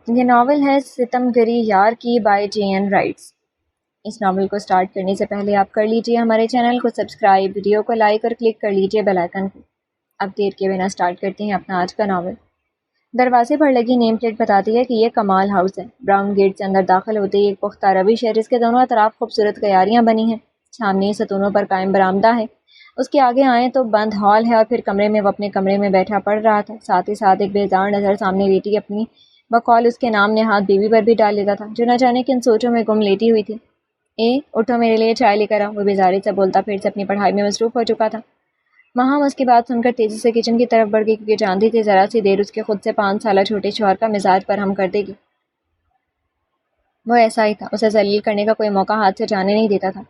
یہ ناول ہے ستم گری یار کی بائی جے این رائٹس۔ اس ناول کو سٹارٹ کرنے سے پہلے آپ کر لیجئے ہمارے چینل کو سبسکرائب، ویڈیو کو لائک اور کلک کر لیجئے بیل آئیکن کو۔ اب دیر کے بنا سٹارٹ کرتے ہیں اپنا آج کا ناول۔ دروازے پر لگی نیم پلیٹ بتاتی ہے کہ یہ کمال ہاؤس ہے۔ براؤن گیٹ سے اندر داخل ہوتے ہی ایک پختہ روش ہے جس کے دونوں اطراف خوبصورت گیاریاں بنی ہیں۔ سامنے ستونوں پر قائم برآمدہ ہے۔ اس کے آگے آئیں تو بند ہال ہے اور پھر کمرے میں وہ اپنے کمرے میں بیٹھا پڑھ رہا تھا۔ ساتھ ہی ساتھ ایک بیزار نظر سامنے لیٹی اپنی بقول اس کے نام نہاد بیوی پر بھی ڈال لیتا تھا جو نہ جانے کن سوچوں میں گم لیٹی ہوئی تھی۔ اٹھو میرے لیے چائے لے کر آؤ، وہ بیزاری سے بولتا پھر سے اپنی پڑھائی میں مصروف ہو چکا تھا۔ ماہام اس کی بات سن کر تیزی سے کچن کی طرف بڑھ گئی کیونکہ جانتی تھی ذرا سی دیر اس کے خود سے 5 سالہ چھوٹے شوہر کا مزاج پر ہم کر دے گی۔ وہ ایسا ہی تھا، اسے ذلیل کرنے کا کوئی موقع ہاتھ سے جانے نہیں دیتا تھا۔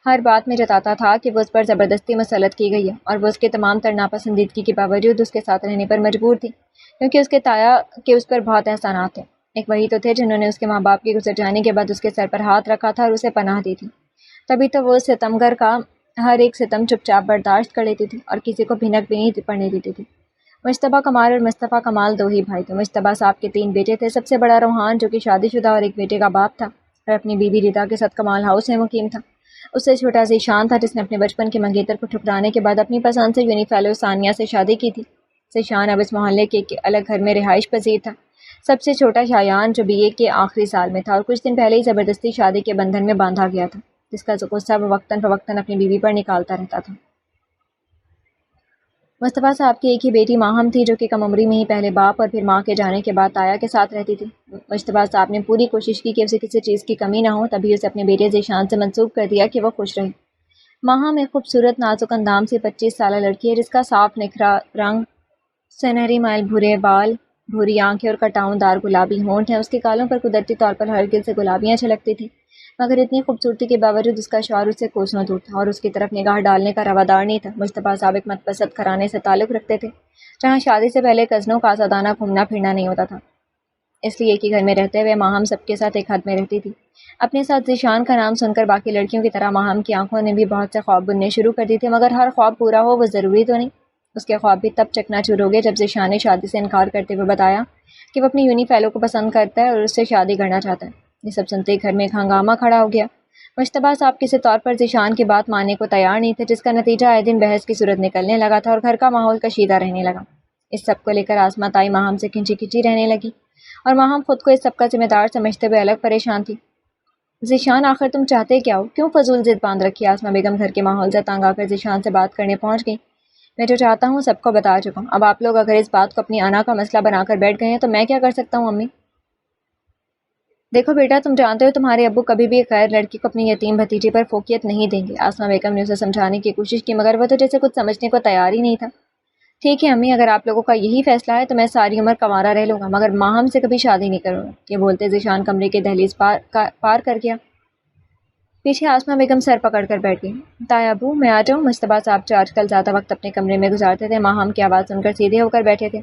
ہر بات میں جتاتا تھا کہ وہ اس پر زبردستی مسلط کی گئی ہے اور وہ اس کے تمام تر ناپسندیدگی کے باوجود اس کے ساتھ رہنے پر مجبور تھی کیونکہ اس کے تایا کہ اس پر بہت احسانات تھے۔ ایک وہی تو تھے جنہوں نے اس کے ماں باپ کے گزر جانے کے بعد اس کے سر پر ہاتھ رکھا تھا اور اسے پناہ دی تھی۔ تبھی تو وہ اس ستمگر کا ہر ایک ستم چپ چاپ برداشت کر لیتی تھی اور کسی کو بھنک بھی نہیں پڑنے دیتی تھی۔ مجتبیٰ کمال اور مصطفیٰ کمال 2 ہی بھائی تھے۔ مجتبیٰ صاحب کے 3 بیٹے تھے۔ سب سے بڑا روحان جو کہ شادی شدہ اور ایک بیٹے کا باپ تھا اور اپنی بیوی ردا کے ساتھ کمال ہاؤس میں مقیم تھا۔ اس سے چھوٹا ذیشان تھا جس نے اپنے بچپن کے منگیتر کو ٹھکرانے کے بعد اپنی پسند سے یونی فیلو ثانیہ سے شادی کی تھی۔ ذیشان اب اس محلے کے ایک الگ گھر میں رہائش پذیر تھا۔ سب سے چھوٹا شایان جو BA کے آخری سال میں تھا اور کچھ دن پہلے ہی زبردستی شادی کے بندھن میں باندھا گیا تھا جس کا غصہ وہ وقتاً فوقتاً اپنی بیوی پر نکالتا رہتا تھا۔ مصطفیٰ صاحب کی ایک ہی بیٹی ماہم تھی جو کہ کم عمری میں ہی پہلے باپ اور پھر ماں کے جانے کے بعد تایا کے ساتھ رہتی تھی۔ مصطفیٰ صاحب نے پوری کوشش کی کہ اسے کسی چیز کی کمی نہ ہو، تبھی اسے اپنے بیٹے ذیشان سے منسوب کر دیا کہ وہ خوش رہے۔ ماہم ایک خوبصورت نازک اندام سے 25 سالہ لڑکی ہے جس کا صاف نکھرا رنگ، سنہری مائل بھورے بال، بھوری آنکھیں اور کٹاؤں دار گلابی ہونٹ ہیں۔ اس کے گالوں پر قدرتی طور پر ہلکے سے گلابیاں چھلکتی تھیں، مگر اتنی خوبصورتی کے باوجود اس کا شوہر اس سے کوسوں دور تھا اور اس کی طرف نگاہ ڈالنے کا روادار نہیں تھا۔ مصطفیٰ صاحب ایک متوسط گھرانے سے تعلق رکھتے تھے جہاں شادی سے پہلے کزنوں کا آزادانہ گھومنا پھرنا نہیں ہوتا تھا، اس لیے ایک ہی گھر میں رہتے ہوئے ماہم سب کے ساتھ ایک حد میں رہتی تھی۔ اپنے ساتھ ذیشان کا نام سن کر باقی لڑکیوں کی طرح ماہم کی آنکھوں نے بھی بہت سے خواب بننے شروع کر دی تھے، مگر ہر خواب پورا ہو وہ ضروری تو نہیں۔ اس کے خواب بھی تب چکنا چور ہو گئے جب ذیشان نے شادی سے انکار کرتے ہوئے بتایا کہ وہ اپنی یونی فیلو کو پسند کرتا ہے اور اس سے شادی کرنا چاہتا ہے۔ یہ سب سنتے ہی گھر میں ایک ہنگامہ کھڑا ہو گیا۔ مجتبیٰ صاحب کسی طور پر ذیشان کی بات ماننے کو تیار نہیں تھے جس کا نتیجہ آئے دن بحث کی صورت نکلنے لگا تھا اور گھر کا ماحول کشیدہ رہنے لگا۔ اس سب کو لے کر آسمہ تائی ماہم سے کھنچی کھنچی رہنے لگی اور ماہم خود کو اس سب کا ذمہ دار سمجھتے ہوئے الگ پریشان تھی۔ ذیشان آخر تم چاہتے کیا ہو؟ کیوں فضول ضد باندھ رکھی؟ آسمہ بیگم گھر کے ماحول سے تنگ آ کر ذیشان سے بات کرنے پہنچ گئی۔ میں جو چاہتا ہوں سب کو بتا چکا ہوں، اب آپ لوگ اگر اس بات کو اپنی انا کا مسئلہ بنا کر بیٹھ گئے ہیں تو میں کیا کر سکتا ہوں؟ امی دیکھو بیٹا، تم جانتے ہو تمہارے ابو کبھی بھی ایک غیر لڑکی کو اپنی یتیم بھتیجی پر فوقیت نہیں دیں گے۔ آسمہ بیگم نے اسے سمجھانے کی کوشش کی مگر وہ تو جیسے کچھ سمجھنے کو تیار ہی نہیں تھا۔ ٹھیک ہے امی، اگر آپ لوگوں کا یہی فیصلہ ہے تو میں ساری عمر کنوارا رہ لوں گا مگر ماہم سے کبھی شادی نہیں کروں گا۔ یہ بولتے ذیشان کمرے کے دہلیز پار کر گیا۔ پیچھے آسمہ بیگم سر پکڑ کر بیٹھ گئی۔ تایا ابو میں آ جاؤں؟ مصطفیٰ صاحب جو آج کل زیادہ وقت اپنے کمرے میں گزارتے تھے ماہم کی آواز سن کر سیدھے ہو کر بیٹھے تھے۔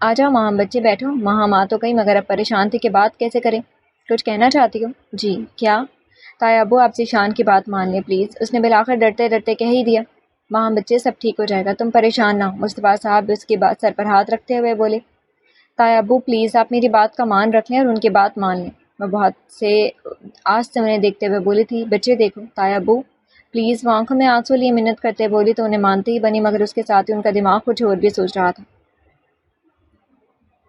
آ جاؤ ماہم بچے بیٹھو۔ ماہم آ تو گئی مگر اب پریشان تھی کہ بات کیسے کریں۔ کچھ کہنا چاہتی ہو؟ جی کیا؟ تایا ابو آپ ذیشان کی بات مان لیں پلیز، اس نے بالآخر ڈرتے ڈرتے کہہ ہی دیا۔ ماہم بچے سب ٹھیک ہو جائے گا، تم پریشان نہ ہو، مصطفیٰ صاحب اس کی بات سر پر ہاتھ رکھتے ہوئے بولے۔ تایا ابو پلیز آپ میری بات کا مان رکھ لیں اور ان کی بات مان لیں، میں بہت سے آس سے انہیں دیکھتے ہوئے بولی تھی۔ بچے دیکھو تایا ابو پلیز، وہ آنکھوں میں آنسو لیے منت کرتے بولی تو انہیں مانتی ہی بنی مگر اس کے ساتھ ہی ان کا دماغ کچھ اور بھی سوچ رہا تھا۔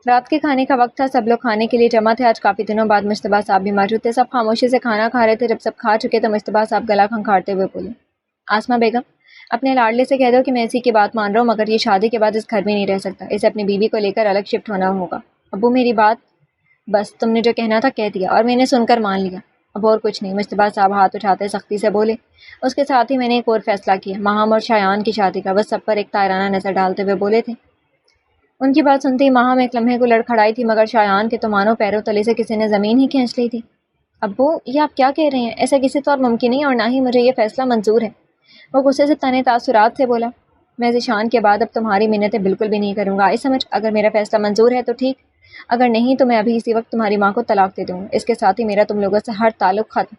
رات کے کھانے کا وقت تھا، سب لوگ کھانے کے لیے جمع تھے۔ آج کافی دنوں بعد مصطفیٰ صاحب بھی موجود تھے۔ سب خاموشی سے کھانا کھا رہے تھے۔ جب سب کھا چکے تو مصطفیٰ صاحب گلا کھنکھاڑتے ہوئے بولے، آسمہ بیگم اپنے لاڈلے سے کہہ دو کہ میں اسی کی بات مان رہا ہوں مگر یہ شادی کے بعد اس گھر میں نہیں رہ سکتا، اسے اپنی بیوی کو لے کر الگ شفٹ ہونا ہوگا۔ ابو میری بات، بس تم نے جو کہنا تھا کہہ دیا اور میں نے سن کر مان لیا، اب اور کچھ نہیں۔ مصطفیٰ صاحب ہاتھ اٹھاتے سختی سے بولے، اس کے ساتھ ہی میں نے ایک اور فیصلہ کیا، ماہم اور شایان کی شادی کا۔ وہ سب پر ایک تائرانہ نظر ڈالتے ہوئے بولے تھے۔ ان کی بات سنتے ہی ماہم ایک لمحے کو لڑکھڑائی تھی مگر شایان کے تو مانو پیروں تلے سے کسی نے زمین ہی کھینچ لی تھی۔ ابو یہ آپ کیا کہہ رہے ہیں؟ ایسا کسی طور ممکن نہیں اور نہ ہی مجھے یہ فیصلہ منظور ہے۔ وہ غصے سے تنے تاثرات سے بولا، میں ذیشان کے بعد اب تمہاری منتیں بالکل بھی نہیں کروں گا، آئی سمجھ؟ اگر میرا فیصلہ منظور ہے تو ٹھیک، اگر نہیں تو میں ابھی اسی وقت تمہاری ماں کو طلاق دے دوں گا، اس کے ساتھ ہی میرا تم لوگوں سے ہر تعلق ختم۔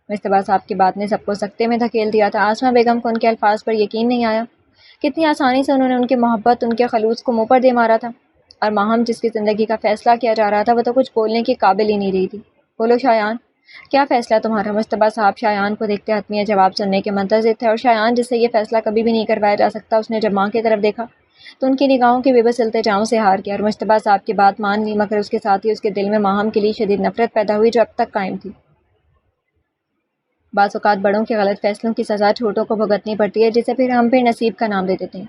مصطفیٰ صاحب کی بات نے سب کو سکتے میں دھکیل دیا تھا۔ آسمہ بیگم کو ان کے الفاظ پر یقین نہیں آیا، کتنی آسانی سے انہوں نے ان کی محبت، ان کے خلوص کو منہ پر دے مارا تھا۔ اور ماہم جس کی زندگی کا فیصلہ کیا جا رہا تھا وہ تو کچھ بولنے کے قابل ہی نہیں رہی تھی۔ بولو شایان، کیا فیصلہ تمہارا؟ مصطفیٰ صاحب شایان کو دیکھتے حتمیہ جواب سننے کے منتظر تھے، اور شایان جس سے یہ فیصلہ کبھی بھی نہیں کروایا جا سکتا، اس نے جب ماں کی طرف دیکھا تو ان کی نگاہوں کے بے بس التجاؤں سے ہار گیا اور مصطفیٰ صاحب کی بات مان لی، مگر اس کے ساتھ ہی اس کے دل میں ماہم کے لیے شدید نفرت پیدا ہوئی جو اب تک قائم تھی۔ بعض اوقات بڑوں کے غلط فیصلوں کی سزا چھوٹوں کو بھگتنی پڑتی ہے، جسے پھر ہم نصیب کا نام دے دیتے ہیں۔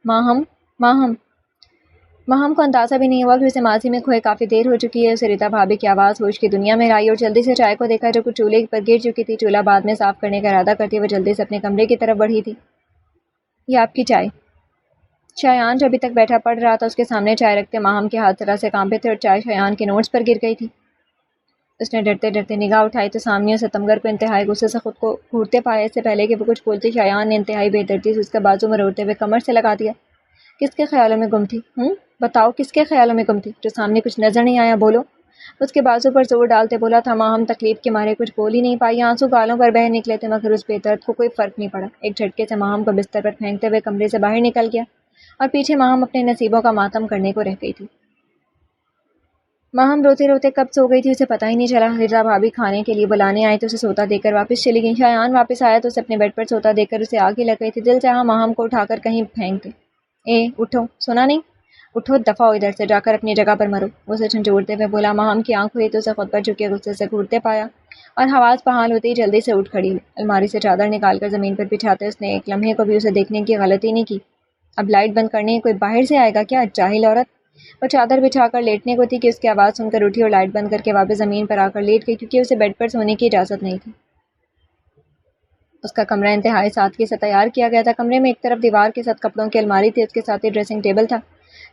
ماہم ماہم ماہم کو اندازہ بھی نہیں ہوا کہ اسے ماضی میں کھوئے کافی دیر ہو چکی ہے۔ اسے ریتا بھابھی کی آواز ہوش کی دنیا میں لائی اور جلدی سے چائے کو دیکھا جو کچھ چولہے پر گر چکی تھی۔ چولہا بعد میں صاف کرنے کا ارادہ کرتے ہوئے جلدی سے اپنے کمرے کی طرف بڑھی تھی۔ یہ آپ کی چائے۔ شایان جو ابھی تک بیٹھا پڑھ رہا تھا اس کے سامنے چائے رکھتے ماہم کے ہاتھ ذرا سے کانپے تھے اور چائے شایان کے نوٹس پر گر گئی تھی۔ اس نے ڈرتے ڈرتے نگاہ اٹھائی تو سامنے ستمگر کو انتہائی غصے سے خود کو گھورتے پایا۔ اس سے پہلے کہ وہ کچھ بولتی شایان نے انتہائی بے دردی سے اس کا بازو مروڑتے ہوئے کمر سے لگا دیا۔ کس کے خیالوں میں گم تھی؟ بتاؤ کس کے خیالوں میں گم تھی؟ جو سامنے کچھ نظر نہیں آیا بولو۔ اس کے بازو پر زور ڈالتے بولا تھا ماہم تکلیف کے مارے کچھ بول ہی نہیں پائی، آنسو گالوں پر بہہ نکلے تھے، مگر اس بے درد کو کوئی فرق نہیں پڑا۔ ایک جھٹکے سے ماہم کو بستر پر پھینکتے ہوئے کمرے سے باہر نکل گیا اور پیچھے ماہم اپنے نصیبوں کا ماتم کرنے کو رہ گئی تھی۔ ماہم روتے روتے کب سو گئی تھی اسے پتہ ہی نہیں چلا۔ رضا بھابھی کھانے کے لیے بلانے آئی تو اسے سوتا دے کر واپس چلی گئی۔ شایان واپس آیا تو اسے اپنے بیڈ پر سوتا دے کر اسے آگ ہی لگ گئی تھی۔ دل چاہا ماہم کو اٹھا کر کہیں پھینک دے۔ اٹھو، سنا نہیں؟ اٹھو، دفعہ ہو ادھر سے، جا کر اپنی جگہ پر مرو، اسے جھنجھوڑتے ہوئے بولا۔ ماہم کی آنکھ ہوئی تو اسے خود پر جھکے غصے سے گھورتے پایا اور حواس بحال ہوتے ہی جلدی سے اٹھ کھڑی ہوئی۔ الماری سے چادر نکال کر زمین پر بچھاتے اس نے ایک لمحے کو بھی اسے دیکھنے کی غلطی نہیں کی۔ اب لائٹ بند کرنے کوئی باہر سے آئے گا کیا؟ جاہل عورت! وہ چادر بچھا کر لیٹنے کو تھی کہ اس کی آواز سن کر اٹھی اور لائٹ بند کر کے واپس زمین پر آ کر لیٹ گئی، کیونکہ اسے بیڈ پر سونے کی اجازت نہیں تھی۔ اس کا کمرہ انتہائی سادگی سے تیار کیا گیا تھا۔ کمرے میں ایک طرف دیوار کے ساتھ کپڑوں کی الماری تھی، اس کے ساتھ ہی ڈریسنگ ٹیبل تھا۔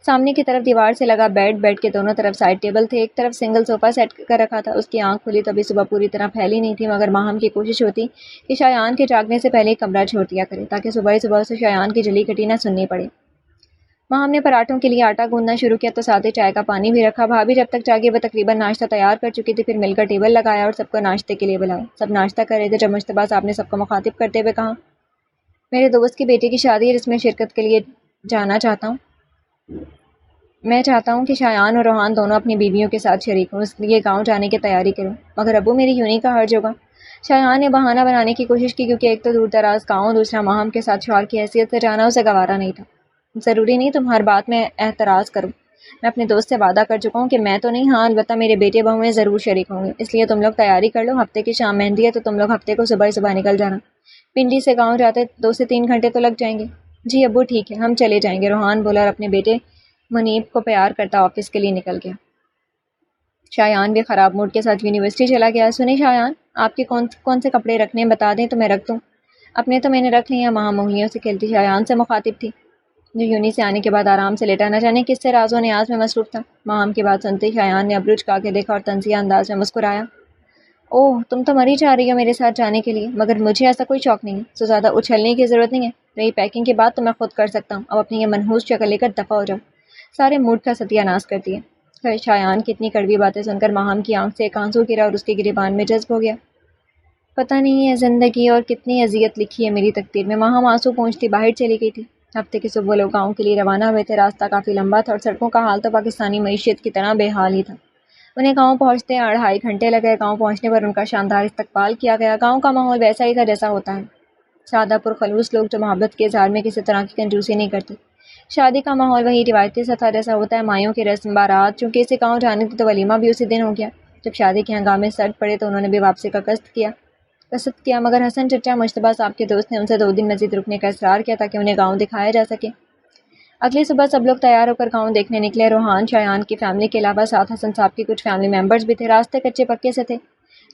سامنے کی طرف دیوار سے لگا بیڈ کے دونوں طرف سائڈ ٹیبل تھے، ایک طرف سنگل صوفہ سیٹ کر رکھا تھا۔ اس کی آنکھ کھلی تو ابھی صبح پوری طرح پھیلی نہیں تھی، مگر ماہم کی کوشش ہوتی کہ شایان کے جاگنے سے پہلے کمرہ چھوڑ دیا کرے تاکہ صبح ہی صبح اسے شایان کی جلی کٹی نہ سننی پڑے۔ ماہم نے پراٹھوں کے لیے آٹا گوندنا شروع کیا تو ساتھ ہی چائے کا پانی بھی رکھا۔ بھابھی جب تک جاگی وہ تقریباً ناشتہ تیار کر چکی تھی، پھر مل کر ٹیبل لگایا اور سب کو ناشتے کے لیے بلایا۔ سب ناشتہ کر رہے تھے جب مصطفیٰ صاحب نے سب کو مخاطب کرتے ہوئے کہا، میرے دوست کی بیٹی کی شادی ہے جس میں شرکت کے لیے جانا چاہتا ہوں۔ میں چاہتا ہوں کہ شایان اور روحان دونوں اپنی بیویوں کے ساتھ شریک ہوں، اس لیے گاؤں جانے کی تیاری کروں۔ مگر ابو میری یونی کا حرج ہوگا۔ شایان نے بہانہ بنانے کی کوشش کی کیونکہ ایک تو دور دراز گاؤں، دوسرا ماہم کے ساتھ شوہر کی حیثیت سے جانا اسے گوارا نہیں تھا۔ ضروری نہیں تم ہر بات میں اعتراض کرو، میں اپنے دوست سے وعدہ کر چکا ہوں کہ میں تو نہیں، ہاں البتہ میرے بیٹے بہویں ضرور شریک ہوں گے، اس لیے تم لوگ تیاری کر لو۔ ہفتے کی شام مہندی ہے تو تم لوگ ہفتے کو صبح صبح نکل جانا۔ پنڈی سے گاؤں جاتے 2 سے 3 گھنٹے تو لگ جائیں گے۔ جی ابو ٹھیک ہے، ہم چلے جائیں گے، روحان بولا اور اپنے بیٹے منیب کو پیار کرتا آفس کے لیے نکل گیا۔ شایان بھی خراب موڈ کے ساتھ یونیورسٹی چلا گیا۔ سنیں شایان، آپ کے کون سے کپڑے رکھنے بتا دیں تو میں رکھ دوں؟ اپنے تو میں نے رکھ لیے ہیں، ماہم انگلیوں سے کھیلتی شایان سے مخاطب تھی جو یونی سے آنے کے بعد آرام سے لیٹا، نہ جانے کس سے راز و نیاز میں مصروف تھا۔ ماہم کی بات سنتے شایان نے ابرو جھکا کے دیکھا اور طنزیہ انداز میں مسکرایا۔ اوہ تم تو مری جا رہی ہو میرے ساتھ جانے کے لیے، مگر مجھے ایسا کوئی شوق نہیں ہے، سو زیادہ اچھلنے کی ضرورت نہیں ہے۔ رہی پیکنگ کی بات تو میں خود کر سکتا ہوں، اب اپنی یہ منحوس شکل لے کر دفع ہو جاؤ، سارے موڈ کا ستیہ ناش کرتی ہے۔ شایان کی اتنی کڑوی باتیں سن کر ماہم کی آنکھ سے ایک آنسو گرا اور اس کے گریبان میں جذب ہو گیا۔ پتہ نہیں ہے زندگی اور کتنی اذیت لکھی ہے میری تقدیر میں، ماہم آنسو پونچھتی باہر چلی گئی تھی۔ ہفتے کے صبح لوگ گاؤں کے لیے روانہ ہوئے تھے۔ راستہ کافی لمبا تھا اور سڑکوں کا حال تو پاکستانی معیشت کی طرح بے حال ہی تھا۔ انہیں گاؤں پہنچتے 2.5 گھنٹے لگے۔ گاؤں پہنچنے پر ان کا شاندار استقبال کیا گیا۔ گاؤں کا ماحول ویسا ہی تھا جیسا ہوتا ہے، سادہ پرخلوص لوگ جو محبت کے اظہار میں کسی طرح کی کنجوسی نہیں کرتے۔ شادی کا ماحول وہی روایتی سا تھا جیسا ہوتا ہے، مایوں کی رسم بارات، چونکہ اسے گاؤں جانے تھی تو ولیمہ بھی اسی دن ہو گیا۔ جب شادی کے ہنگامے سرد پڑے تو انہوں نے بھی واپسی کا قصد کیا، مگر حسن چچا مجتبیٰ صاحب کے دوست نے ان سے 2 دن مزید رکنے کا اصرار کیا تاکہ انہیں گاؤں دکھایا جا سکے۔ اگلی صبح سب لوگ تیار ہو کر گاؤں دیکھنے نکلے۔ روحان شایان کی فیملی کے علاوہ ساتھ حسن صاحب کی کچھ فیملی ممبرز بھی تھے۔ راستے کچے پکے سے تھے،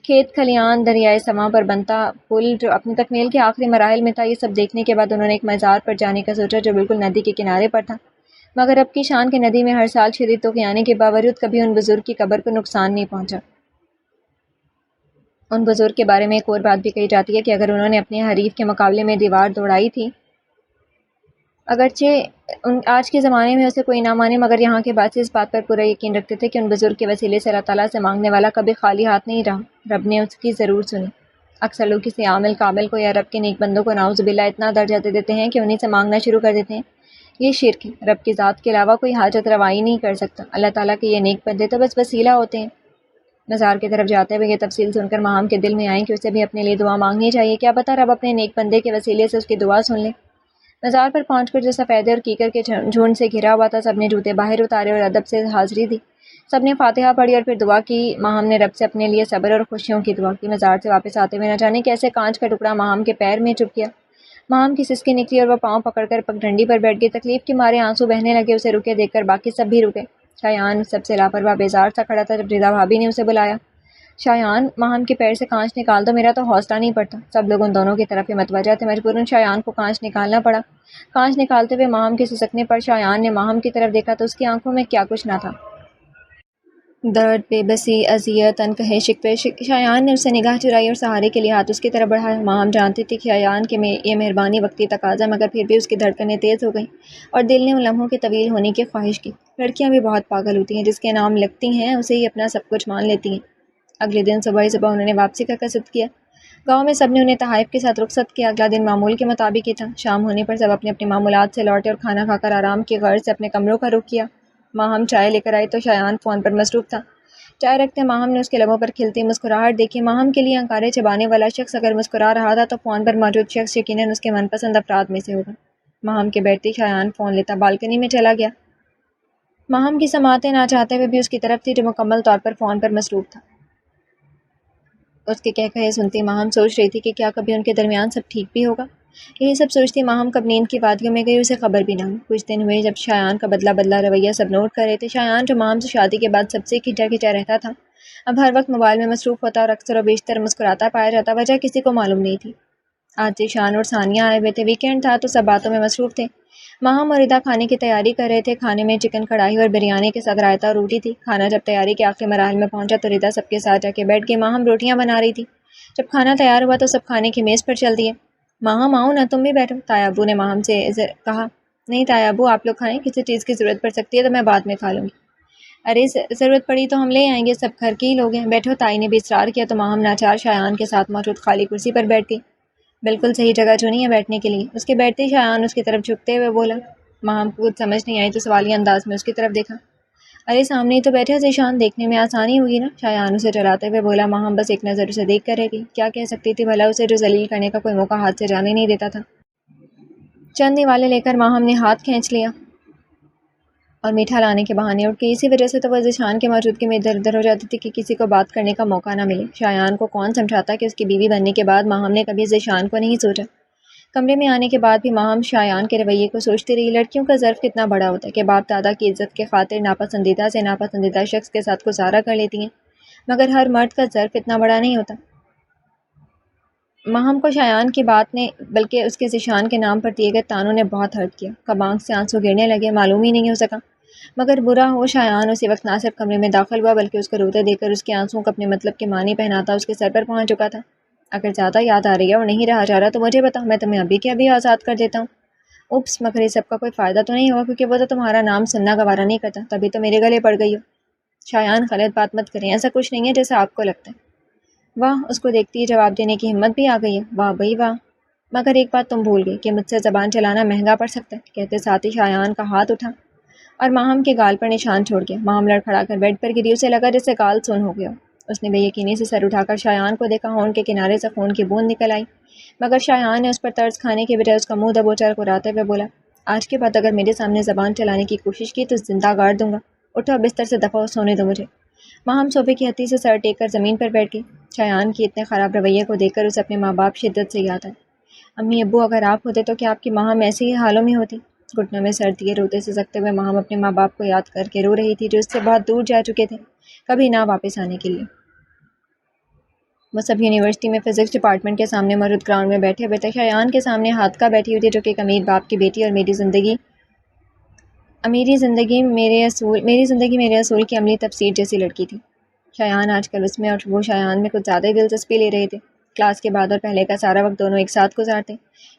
کھیت کھلیان، دریائے سماں پر بنتا پل جو اپنی تکمیل کے آخری مراحل میں تھا۔ یہ سب دیکھنے کے بعد انہوں نے ایک مزار پر جانے کا سوچا جو بالکل ندی کے کنارے پر تھا، مگر اب کی شان کے ندی میں ہر سال شدید طوفان کے باوجود کبھی ان بزرگ کی قبر کو نقصان نہیں پہنچا۔ ان بزرگ کے بارے میں ایک اور بات بھی کہی جاتی ہے کہ اگر انہوں نے اپنے حریف کے مقابلے میں دیوار دوڑائی تھی، اگرچہ آج کے زمانے میں اسے کوئی نہ مانے، مگر یہاں کے باسی اس بات پر پورا یقین رکھتے تھے کہ ان بزرگ کے وسیلے سے اللہ تعالیٰ سے مانگنے والا کبھی خالی ہاتھ نہیں رہا، رب نے اس کی ضرور سنی۔ اکثر لوگ کسی عامل قابل کو یا رب کے نیک بندوں کو نعوذ باللہ اتنا درجہ دے دیتے ہیں کہ انہیں سے مانگنا شروع کر دیتے ہیں یہ شرک ہے، رب کی ذات کے علاوہ کوئی حاجت روائی نہیں کر سکتا۔ اللہ تعالیٰ کے یہ نیک بندے تو بس وسیلہ ہوتے ہیں۔ مزار کی طرف جاتے ہوئے یہ تفصیل سن کر ماہم کے دل میں آئی کہ اسے بھی اپنے لیے دعا مانگنی چاہیے، کیا پتہ رب اپنے نیک بندے کے وسیلے سے اس کی دعا سن لے۔ مزار پر پہنچ کر جو سفیدے اور کیکر کے جھنڈ سے گھرا ہوا تھا، سب نے جوتے باہر اتارے اور ادب سے حاضری دی۔ سب نے فاتحہ پڑھی اور پھر دعا کی۔ ماہم نے رب سے اپنے لیے صبر اور خوشیوں کی دعا کی۔ مزار سے واپس آتے ہوئے نہ جانے کیسے کانچ کا ٹکڑا ماہم کے پیر میں چبھ گیا۔ ماہم کی سسکی نکلی اور وہ پاؤں پکڑ کر پگڈنڈی پر بیٹھ گئی۔ تکلیف کے مارے آنسو بہنے لگے۔ اسے رکے دیکھ کر باقی سب بھی رکے۔ شایان سب سے لاپرواہ بیزار سا کھڑا تھا جب رضا بھابی نے اسے بلایا۔ شایان، ماہم کے پیر سے کانچ نکال دو، میرا تو حوصلہ نہیں پڑتا۔ سب لوگ ان دونوں کی طرف ہی متوجہ تھے۔ مجبوراً شایان کو کانچ نکالنا پڑا۔ کانچ نکالتے ہوئے ماہم کے سسکنے پر شایان نے ماہم کی طرف دیکھا تو اس کی آنکھوں میں کیا کچھ نہ تھا، درد، بے بسی، اذیت، انکہے شکوے۔ شایان نے اس سے نگاہ چرائی اور سہارے کے لیے ہاتھ اس کی طرف بڑھایا۔ ماہم جانتی تھی کہ شایان کی یہ مہربانی وقتی تقاضا، مگر پھر بھی اس کی دھڑکنیں تیز ہو گئیں اور دل نے ان لمحوں کے طویل ہونے کی خواہش کی۔ لڑکیاں بھی بہت پاگل ہوتی ہیں، جس کے نام لگتی ہیں اسے ہی اپنا سب کچھ مان لیتی ہیں۔ اگلے دن صبح ہی صبح انہوں نے واپسی کا قصد کیا۔ گاؤں میں سب نے انہیں تحائف کے ساتھ رخصت کیا۔ اگلا دن معمول کے مطابق ہی تھا۔ شام ہونے پر سب اپنے اپنے معمولات سے لوٹے اور کھانا کھا کر آرام کی غرض سے اپنے کمروں کا رخ کیا۔ ماہم چائے لے کر آئی تو شایان فون پر مصروف تھا۔ چائے رکھتے ماہم نے اس کے لبوں پر کھلتی مسکراہٹ دیکھی۔ ماہم کے لیے انکارے چبانے والا شخص اگر مسکرا رہا تھا تو فون پر موجود شخص یقیناً اس کے من پسند افراد میں سے ہوگا۔ ماہم کے بیٹھتے شایان فون لیتا بالکنی میں چلا گیا۔ ماہم کی سماعتیں نہ چاہتے ہوئے بھی اس کی طرف تھی، جو مکمل طور پر فون پر مصروف تھا۔ اس کے کہے کہے سنتی ماہم سوچ رہی تھی کہ کیا کبھی ان کے درمیان سب ٹھیک بھی ہوگا۔ یہی سب سوچتی ماہم کب نیند کی وادیوں میں گئی، اسے خبر بھی نہ ہوئی۔ کچھ دن ہوئے جب شایان کا بدلا رویہ سب نوٹ کر رہے تھے۔ شایان جو ماہم سے شادی کے بعد سب سے کھنچا رہتا تھا، اب ہر وقت موبائل میں مصروف ہوتا اور اکثر و بیشتر مسکراتا پایا جاتا۔ وجہ کسی کو معلوم نہیں تھی۔ آج ذیشان اور ثانیہ آئے ہوئے تھے، ویکینڈ تھا تو سب باتوں میں مصروف تھے۔ ماہم اور ادا کھانے کی تیاری کر رہے تھے۔ کھانے میں چکن کڑھائی اور بریانی کے ساتھ رائتا اور روٹی تھی۔ کھانا جب تیاری کے آخری مراحل میں پہنچا تو ردا سب کے ساتھ جا کے بیٹھ گئی۔ ماہم روٹیاں بنا رہی تھی۔ جب کھانا تیار ہوا تو سب کھانے کی میز پر چل دیے۔ ماہم آؤ نا، تم بھی بیٹھو، تایا ابو نے ماہم سے کہا۔ نہیں تایا ابو، آپ لوگ کھائیں، کسی چیز کی ضرورت پڑ سکتی ہے تو میں بعد میں کھا لوں گی۔ ارے ضرورت پڑی تو ہم لے آئیں گے، سب گھر کے ہی لوگ ہیں، بیٹھو۔ تائی نے بھی اصرار کیا تو ماہم ناچار شایان کے ساتھ موجود خالی کرسی پر بیٹھ گئی۔ بالکل صحیح جگہ چنی ہے بیٹھنے کے لیے، اس کے بیٹھتے ہی شایان اس کی طرف جھکتے ہوئے بولا۔ ماہم کو کچھ سمجھ نہیں آئی تو سوالیہ انداز میں اس کی طرف دیکھا۔ ارے سامنے ہی تو بیٹھے ذیشان، دیکھنے میں آسانی ہوگی نا، شایان اسے ڈراتے ہوئے بولا۔ ماہم بس ایک نظر اسے دیکھ کر رہ گئی۔ کیا کہہ سکتی تھی بھلا اسے، جو ذلیل کرنے کا کوئی موقع ہاتھ سے جانے نہیں دیتا تھا۔ چند نوالے لے کر ماہم نے ہاتھ کھینچ لیا اور میٹھا لانے کے بہانے اٹھ گئی۔ اسی وجہ سے تو وہ ذیشان کی موجودگی میں ادھر ادھر ہو جاتی تھی کہ کسی کو بات کرنے کا موقع نہ ملے۔ شایان کو کون سمجھاتا کہ اس کی بیوی بننے کے بعد ماہم نے کبھی ذیشان کو نہیں سوچا۔ کمرے میں آنے کے بعد بھی ماہم شایان کے رویے کو سوچتی رہی۔ لڑکیوں کا ظرف کتنا بڑا ہوتا ہے کہ باپ دادا کی عزت کے خاطر ناپسندیدہ سے ناپسندیدہ شخص کے ساتھ گزارا کر لیتی ہیں، مگر ہر مرد کا ظرف اتنا بڑا نہیں ہوتا۔ ماہم کو شایان کی بات نے بلکہ اس کے ذیشان کے نام پر دیے گئے طعنوں نے بہت ہرٹ کیا۔ کب آنکھ سے آنسو گرنے لگے معلوم ہی نہیں ہو سکا، مگر برا ہو شایان اسی وقت نہ صرف کمرے میں داخل ہوا بلکہ اس کو روتے دیکھ کر اس کے آنسوؤں کو اپنے مطلب کے معنی پہناتا اس کے سر پر پہنچ چکا تھا۔ اگر زیادہ یاد آ رہی ہے اور نہیں رہا جا رہا تو مجھے بتا، میں تمہیں ابھی کے ابھی آزاد کر دیتا ہوں۔ اوپس، مگر یہ سب کا کوئی فائدہ تو نہیں ہوگا کیونکہ وہ تو تمہارا نام سننا گوارا نہیں کرتا، تبھی تو میرے گلے پڑ گئی ہو۔ شایان غلط بات مت کریں، ایسا کچھ نہیں ہے جیسا آپ کو لگتا ہے۔ واہ، اس کو دیکھتی ہی جواب دینے کی ہمت بھی آ گئی ہے، واہ بھئی واہ۔ مگر ایک بات تم بھول گئی کہ مجھ سے زبان چلانا مہنگا پڑ سکتا ہے، کہتے ساتھ ہی شایان کا ہاتھ اٹھا اور ماہم کے گال پر نشان چھوڑ گیا۔ ماہم لڑکھڑا کر بیڈ پر گری، اسے لگا جیسے گال سن ہو گیا۔ اس نے بے یقینی سے سر اٹھا کر شایان کو دیکھا، ہونٹ کے کنارے سے خون کی بوند نکل آئی، مگر شایان نے اس پر طرز کھانے کے بجائے اس کا منہ دبوچا کراتے ہوئے بولا، آج کے بعد اگر میرے سامنے زبان چلانے کی کوشش کی تو زندہ گاڑ دوں گا، اٹھو بستر سے دفعہ سونے دو مجھے۔ ماہم صوفے کی ہتھی سے سر ٹیک کر زمین پر بیٹھ گئی۔ شایان کی اتنے خراب رویے کو دیکھ کر اسے اپنے ماں باپ شدت سے یاد آئے۔ امی ابو، اگر آپ ہوتے تو کیا آپ کی ماہم ایسے ہی حالوں میں ہوتی؟ گھٹنوں میں سر دیے روتے سسکتے ہوئے ماہم اپنے ماں باپ کو یاد کر کے رو رہی تھی، جو اس سے بہت دور جا چکے تھے، کبھی نہ واپس آنے کے لیے۔ وہ سب یونیورسٹی میں فزکس ڈپارٹمنٹ کے سامنے موجود گراؤنڈ میں بیٹھے ہوئے تھے۔ شایان کے سامنے ہاتھکا بیٹھی ہوئی تھی، جو کہ ایک امیر باپ کی بیٹی اور میری زندگی میرے اصول کی عملی تفسیر جیسی لڑکی تھی۔ شایان آج کل اس میں اور وہ شایان میں کچھ زیادہ ہی دلچسپی لے رہے تھے۔ کلاس کے بعد اور پہلے کا سارا وقت دونوں ایک ساتھ گزارتے،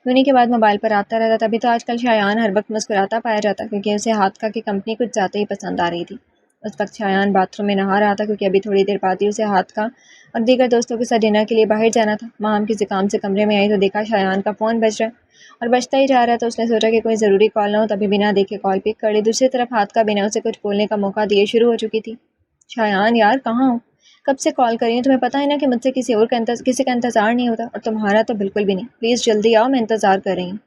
یونی کے بعد موبائل پر آتا رہتا، تبھی تو آج کل شایان ہر وقت مسکراتا پایا جاتا کیونکہ اسے ہاتھکا کی کمپنی کچھ زیادہ ہی پسند آ رہی تھی۔ اس وقت شایان باتھ روم میں نہا رہا تھا کیونکہ ابھی تھوڑی دیر بعد ہی اسے ہاتھ کا اور دیگر دوستوں کے ساتھ ڈنر کے لیے باہر جانا تھا۔ ماہم کسی کام سے کمرے میں آئی تو دیکھا شایان کا فون بج رہا ہے اور بجتا ہی جا رہا تھا۔ اس نے سوچا کہ کوئی ضروری کال نہ ہو، تبھی بنا دیکھے کال پک کر لی۔ دوسری طرف ہاتھ کا بنا اسے کچھ بولنے کا موقع دیے شروع ہو چکی تھی۔ شایان یار کہاں ہو؟ کب سے کال کر رہی ہوں، تمہیں پتہ ہے نا کہ مجھ سے کسی کا انتظار نہیں ہوتا، اور تمہارا تو بالکل بھی نہیں۔ پلیز جلدی آؤ، میں انتظار کر رہی ہوں۔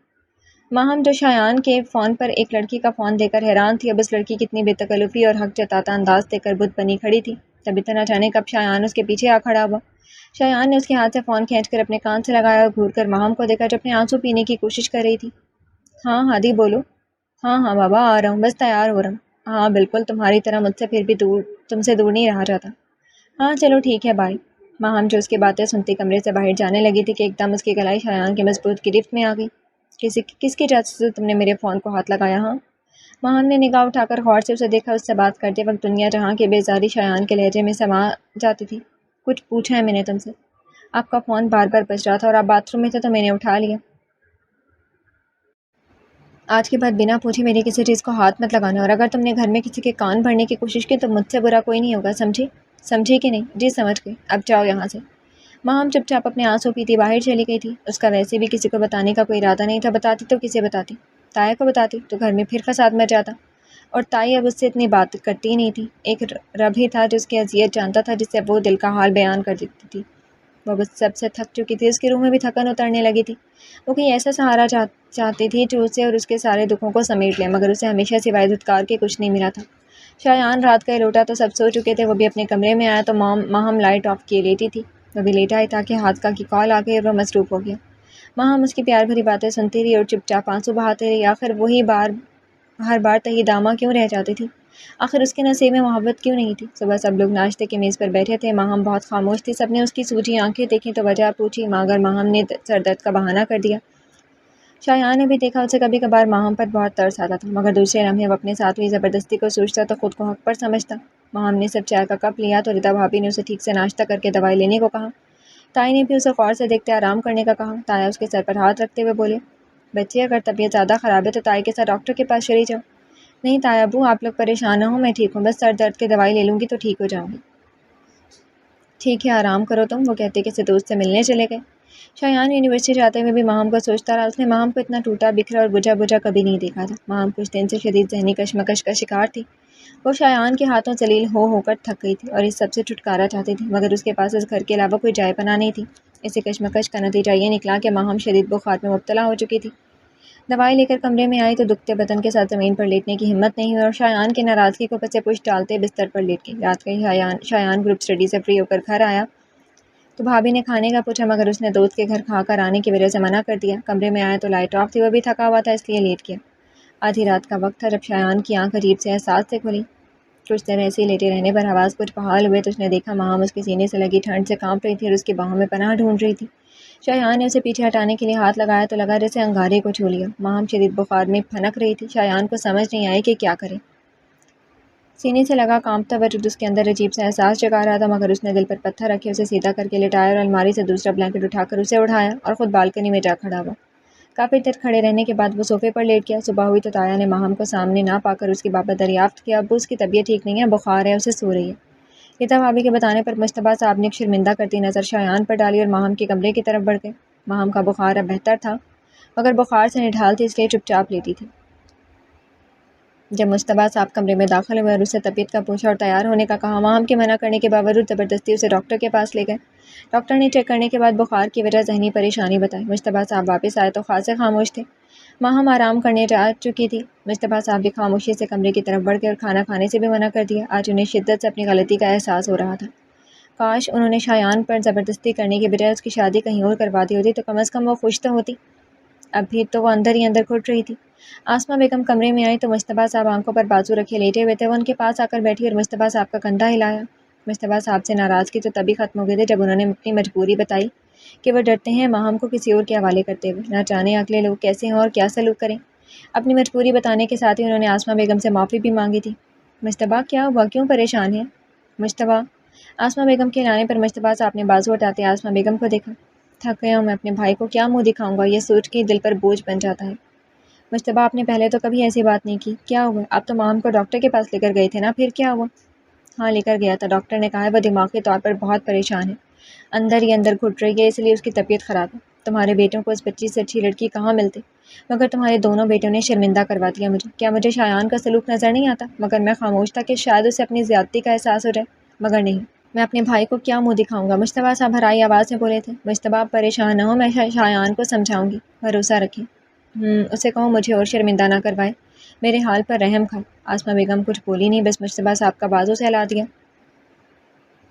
ماہم جو شایان کے فون پر ایک لڑکی کا فون دے کر حیران تھی، اب اس لڑکی کی اتنی بے تکلفی اور حق جتاتا انداز دیکھ کر بت بنی کھڑی تھی۔ تب اتنا اچانک اب شایان اس کے پیچھے آ کھڑا ہوا۔ شایان نے اس کے ہاتھ سے فون کھینچ کر اپنے کان سے لگایا اور گھور کر ماہم کو دیکھا جو اپنے آنسو پینے کی کوشش کر رہی تھی۔ ہاں ہادی بولو۔ ہاں بابا آ رہا ہوں، بس تیار ہو رہا ہوں۔ ہاں بالکل تمہاری طرح مجھ سے پھر بھی تم سے دور نہیں رہا جاتا۔ ہاں چلو ٹھیک ہے بائے۔ ماہم جو اس کی باتیں سنتی کمرے سے باہر جانے لگی تھی کہ ایک دم اس کی کلائی شایان کی مضبوط گرفت میں آ گئی۔ کس کی اجازت سے تم نے میرے فون کو ہاتھ لگایا؟ ہاں؟ ماہم نے نگاہ اٹھا کر غور سے اسے دیکھا۔ اس سے بات کرتے وقت دنیا جہاں کی بیزاری شایان کے لہجے میں سما جاتی تھی۔ کچھ پوچھا ہے میں نے تم سے؟ آپ کا فون بار بار بج رہا تھا اور آپ باتھ روم میں تھے تو میں نے اٹھا لیا۔ آج کے بعد بنا پوچھے میری کسی چیز کو ہاتھ مت لگانا، اور اگر تم نے گھر میں کسی کے کان بھرنے کی کوشش کی تو مجھ سے برا کوئی نہیں ہوگا، سمجھی کہ نہیں؟ جی سمجھ گئی، اب جاؤ یہاں سے۔ ماہم چپ چاپ اپنے آنسو پیتی باہر چلی گئی تھی۔ اس کا ویسے بھی کسی کو بتانے کا کوئی ارادہ نہیں تھا، بتاتی تو کسے بتاتی؟ تایا کو بتاتی تو گھر میں پھر فساد مچ جاتا، اور تائی اب اس سے اتنی بات کرتی ہی نہیں تھی۔ ایک رب ہی تھا جو اس کی اذیت جانتا تھا، جس سے وہ دل کا حال بیان کر دیتی تھی۔ وہ بس سب سے تھک چکی تھی، اس کی روح میں بھی تھکن اترنے لگی تھی۔ وہ کوئی ایسا سہارا چاہتی تھی جو اسے اور اس کے سارے دکھوں کو سمیٹ لے، مگر اسے ہمیشہ سوائے دھتکار کے کچھ نہیں ملا تھا۔ شایان رات کا لوٹا تو سب سو چکے تھے، وہ بھی اپنے کمرے میں آیا تو ماہم لائٹ آف کیے لیٹی تھی۔ وہ بھی لیٹا ہی تھا کہ ہاتھ کی کال آ گئی اور وہ مصروف ہو گیا۔ ماہم اس کی پیار بھری باتیں سنتی رہی اور چپ چاپ آنسو بہاتے رہی۔ آخر وہی ہر بار تہی دامہ کیوں رہ جاتی تھی؟ آخر اس کے نصیب میں محبت کیوں نہیں تھی؟ صبح سب لوگ ناشتے کی میز پر بیٹھے تھے، ماہم بہت خاموش تھی۔ سب نے اس کی سوجی آنکھیں دیکھیں تو وجہ پوچھی، مگر ماہم نے سر درد کا بہانہ کر دیا۔ شایان نے بھی دیکھا، اسے کبھی کبھار ماہم پر بہت ترس آتا تھا، مگر دوسرے لمحے وہ اپنے ساتھ ہوئی زبردستی کو سوچتا تو خود کو حق پر سمجھتا۔ ماہم نے سب چائے کا کپ لیا تو ردا بھابی نے اسے ٹھیک سے ناشتہ کر کے دوائی لینے کو کہا۔ تائی نے بھی اسے غور سے دیکھتے آرام کرنے کا کہا۔ تایا اس کے سر پر ہاتھ رکھتے ہوئے بولے، بچے اگر طبیعت زیادہ خراب ہے تو تائی کے ساتھ ڈاکٹر کے پاس چلی جاؤ۔ نہیں تایا ابو، آپ لوگ پریشان نہ ہوں، میں ٹھیک ہوں، بس سر درد کی دوائی لے لوں گی تو ٹھیک ہو جاؤں گی۔ ٹھیک ہے آرام کرو تم، وہ کہتے کسی دوست سے ملنے چلے گئے۔ شایان یونیورسٹی جاتے ہوئے بھی ماہم کو سوچتا رہا۔ اس نے ماہم کو اتنا ٹوٹا بکھرا اور بجھا کبھی نہیں دیکھا تھا۔ ماہم کچھ دن سے شدید ذہنی کشمکش کا شکار تھی۔ وہ شایان کے ہاتھوں ذلیل ہو کر تھک گئی تھی اور اس سب سے چھٹکارا چاہتی تھی، مگر اس کے پاس اس گھر کے علاوہ کوئی جائے پناہ نہیں تھی۔ اسی کشمکش کا نتیجہ یہ نکلا کہ ماہم شدید بخار میں مبتلا ہو چکی تھی۔ دوائی لے کر کمرے میں آئی تو دکھتے بدن کے ساتھ زمین پر لیٹنے کی ہمت نہیں ہوئی اور شایان کی ناراضگی کو پس پشت ڈالتے بستر پر لیٹ گئی۔ رات کو شایان گروپ اسٹڈی سے فری ہو کر گھر آیا تو بھابی نے کھانے کا پوچھا، مگر اس نے دوست کے گھر کھا کر آنے کی وجہ سے منع کر دیا۔ کمرے میں آیا تو لائٹ آف تھی، وہ بھی تھکا ہوا تھا اس لیے لیٹ گیا۔ آدھی رات کا وقت تھا جب شایان کی آنکھ عجیب سے احساس سے کھلی۔ کچھ دیر ایسے ہی لیٹے رہنے پر حواس کچھ بحال ہوئے تو اس نے دیکھا ماہم اس کے سینے سے لگی ٹھنڈ سے کانپ رہی تھی اور اس کی باہوں میں پناہ ڈھونڈ رہی تھی۔ شایان نے اسے پیچھے ہٹانے کے لیے ہاتھ لگایا تو لگا جیسے انگارے کو چھو لیا۔ ماہم شدید بخار میں پھنک رہی تھی۔ شایان کو سمجھ نہیں آئی کہ کیا کرے۔ سینے سے لگا کانپتا وجود اس کے اندر عجیب سا احساس جگا رہا تھا، مگر اس نے دل پر پتھر رکھے اسے سیدھا کر کے لٹایا اور الماری سے دوسرا بلینکٹ اٹھا کر اسے اڑھایا اور خود بالکنی میں جا کھڑا ہوا۔ کافی دیر کھڑے رہنے کے بعد وہ صوفے پر لیٹ گیا۔ صبح ہوئی تو تایا نے ماہم کو سامنے نہ پا کر اس کی بابت دریافت کیا۔ ابو اس کی طبیعت ٹھیک نہیں ہے، بخار ہے، اسے سو رہی ہے۔ ردا بھابی کے بتانے پر مجتبیٰ صاحب نے ایک شرمندہ کرتی نظر شایان پر ڈالی اور ماہم کے کمرے کی طرف بڑھ گئے۔ ماہم کا بخار اب بہتر تھا، مگر بخار سے نڈھال تھی اس لیے چپ چاپ لیٹی تھی۔ جب مجتبیٰ صاحب کمرے میں داخل ہوئے اور اسے طبیعت کا پوچھا اور تیار ہونے کا کہا، ماہم کے منع کرنے کے باوجود زبردستی اسے ڈاکٹر کے پاس لے گئے۔ ڈاکٹر نے چیک کرنے کے بعد بخار کی وجہ ذہنی پریشانی بتائی۔ مجتبیٰ صاحب واپس آئے تو خاصے خاموش تھے۔ ماہم آرام کرنے جا چکی تھی۔ مجتبیٰ صاحب بھی خاموشی سے کمرے کی طرف بڑھ گئے اور کھانا کھانے سے بھی منع کر دیا۔ آج انہیں شدت سے اپنی غلطی کا احساس ہو رہا تھا۔ کاش انہوں نے شایان پر زبردستی کرنے کے بجائے اس کی شادی کہیں اور کروا دی ہوتی تو کم از کم وہ خوش تو ہوتی۔ اب بھی تو وہ اندر ہی اندر گھٹ رہی تھی۔ آسمہ بیگم کمرے میں آئی تو مجتبیٰ صاحب آنکھوں پر بازو رکھے لیٹے ہوئے تھے۔ وہ ان کے پاس آ کر بیٹھی اور مجتبیٰ صاحب کا کندھا ہلایا۔ مجتبیٰ صاحب سے ناراضگی تو تبھی ختم ہو گئی تھی جب انہوں نے اپنی مجبوری بتائی کہ وہ ڈرتے ہیں ماہم کو کسی اور کے حوالے کرتے ہوئے، نہ جانے اگلے لوگ کیسے ہوں اور کیا سلوک کریں۔ اپنی مجبوری بتانے کے ساتھ ہی انہوں نے آسمہ بیگم سے معافی بھی مانگی تھی۔ مجتبیٰ کیا ہوا، کیوں پریشان ہے؟ مجتبیٰ آسمہ بیگم کے لانے پر مجتبیٰ صاحب نے بازو ہٹاتے آسمہ بیگم کو دیکھا۔ تھک گیا ہوں میں، اپنے بھائی کو کیا منہ دکھاؤں گا، یہ سوچ کے دل پر بوجھ بن جاتا ہے۔ مشتبہ آپ نے پہلے تو کبھی ایسی بات نہیں کی، کیا ہوا؟ آپ تو ماہم کو ڈاکٹر کے پاس لے کر گئے تھے نا، پھر کیا ہوا؟ ہاں لے کر گیا تھا، ڈاکٹر نے کہا ہے وہ دماغی طور پر بہت پریشان ہے، اندر ہی اندر گھٹ رہی ہے، اس لیے اس کی طبیعت خراب ہے۔ تمہارے بیٹوں کو اس بچی سے اچھی لڑکی کہاں ملتی، مگر تمہارے دونوں بیٹوں نے شرمندہ کروا دیا مجھے۔ کیا مجھے شایان کا سلوک نظر نہیں آتا؟ مگر میں خاموش تھا کہ شاید اسے اپنی زیادتی کا احساس ہو جائے، مگر نہیں۔ میں اپنے بھائی کو کیا منہ دکھاؤں گا؟ مشتبہ صاحب بھرائی آواز میں بولے تھے۔ مشتبہ آپ پریشان نہ ہو، میں شایان کو سمجھاؤں گی، بھروسہ رکھیں۔ اسے کہو مجھے اور شرمندہ نہ کروائے، میرے حال پر رحم کھائے۔ آسمہ بیگم کچھ بولی نہیں، بس مشتبہ صاحب کا بازو سہلا دیا۔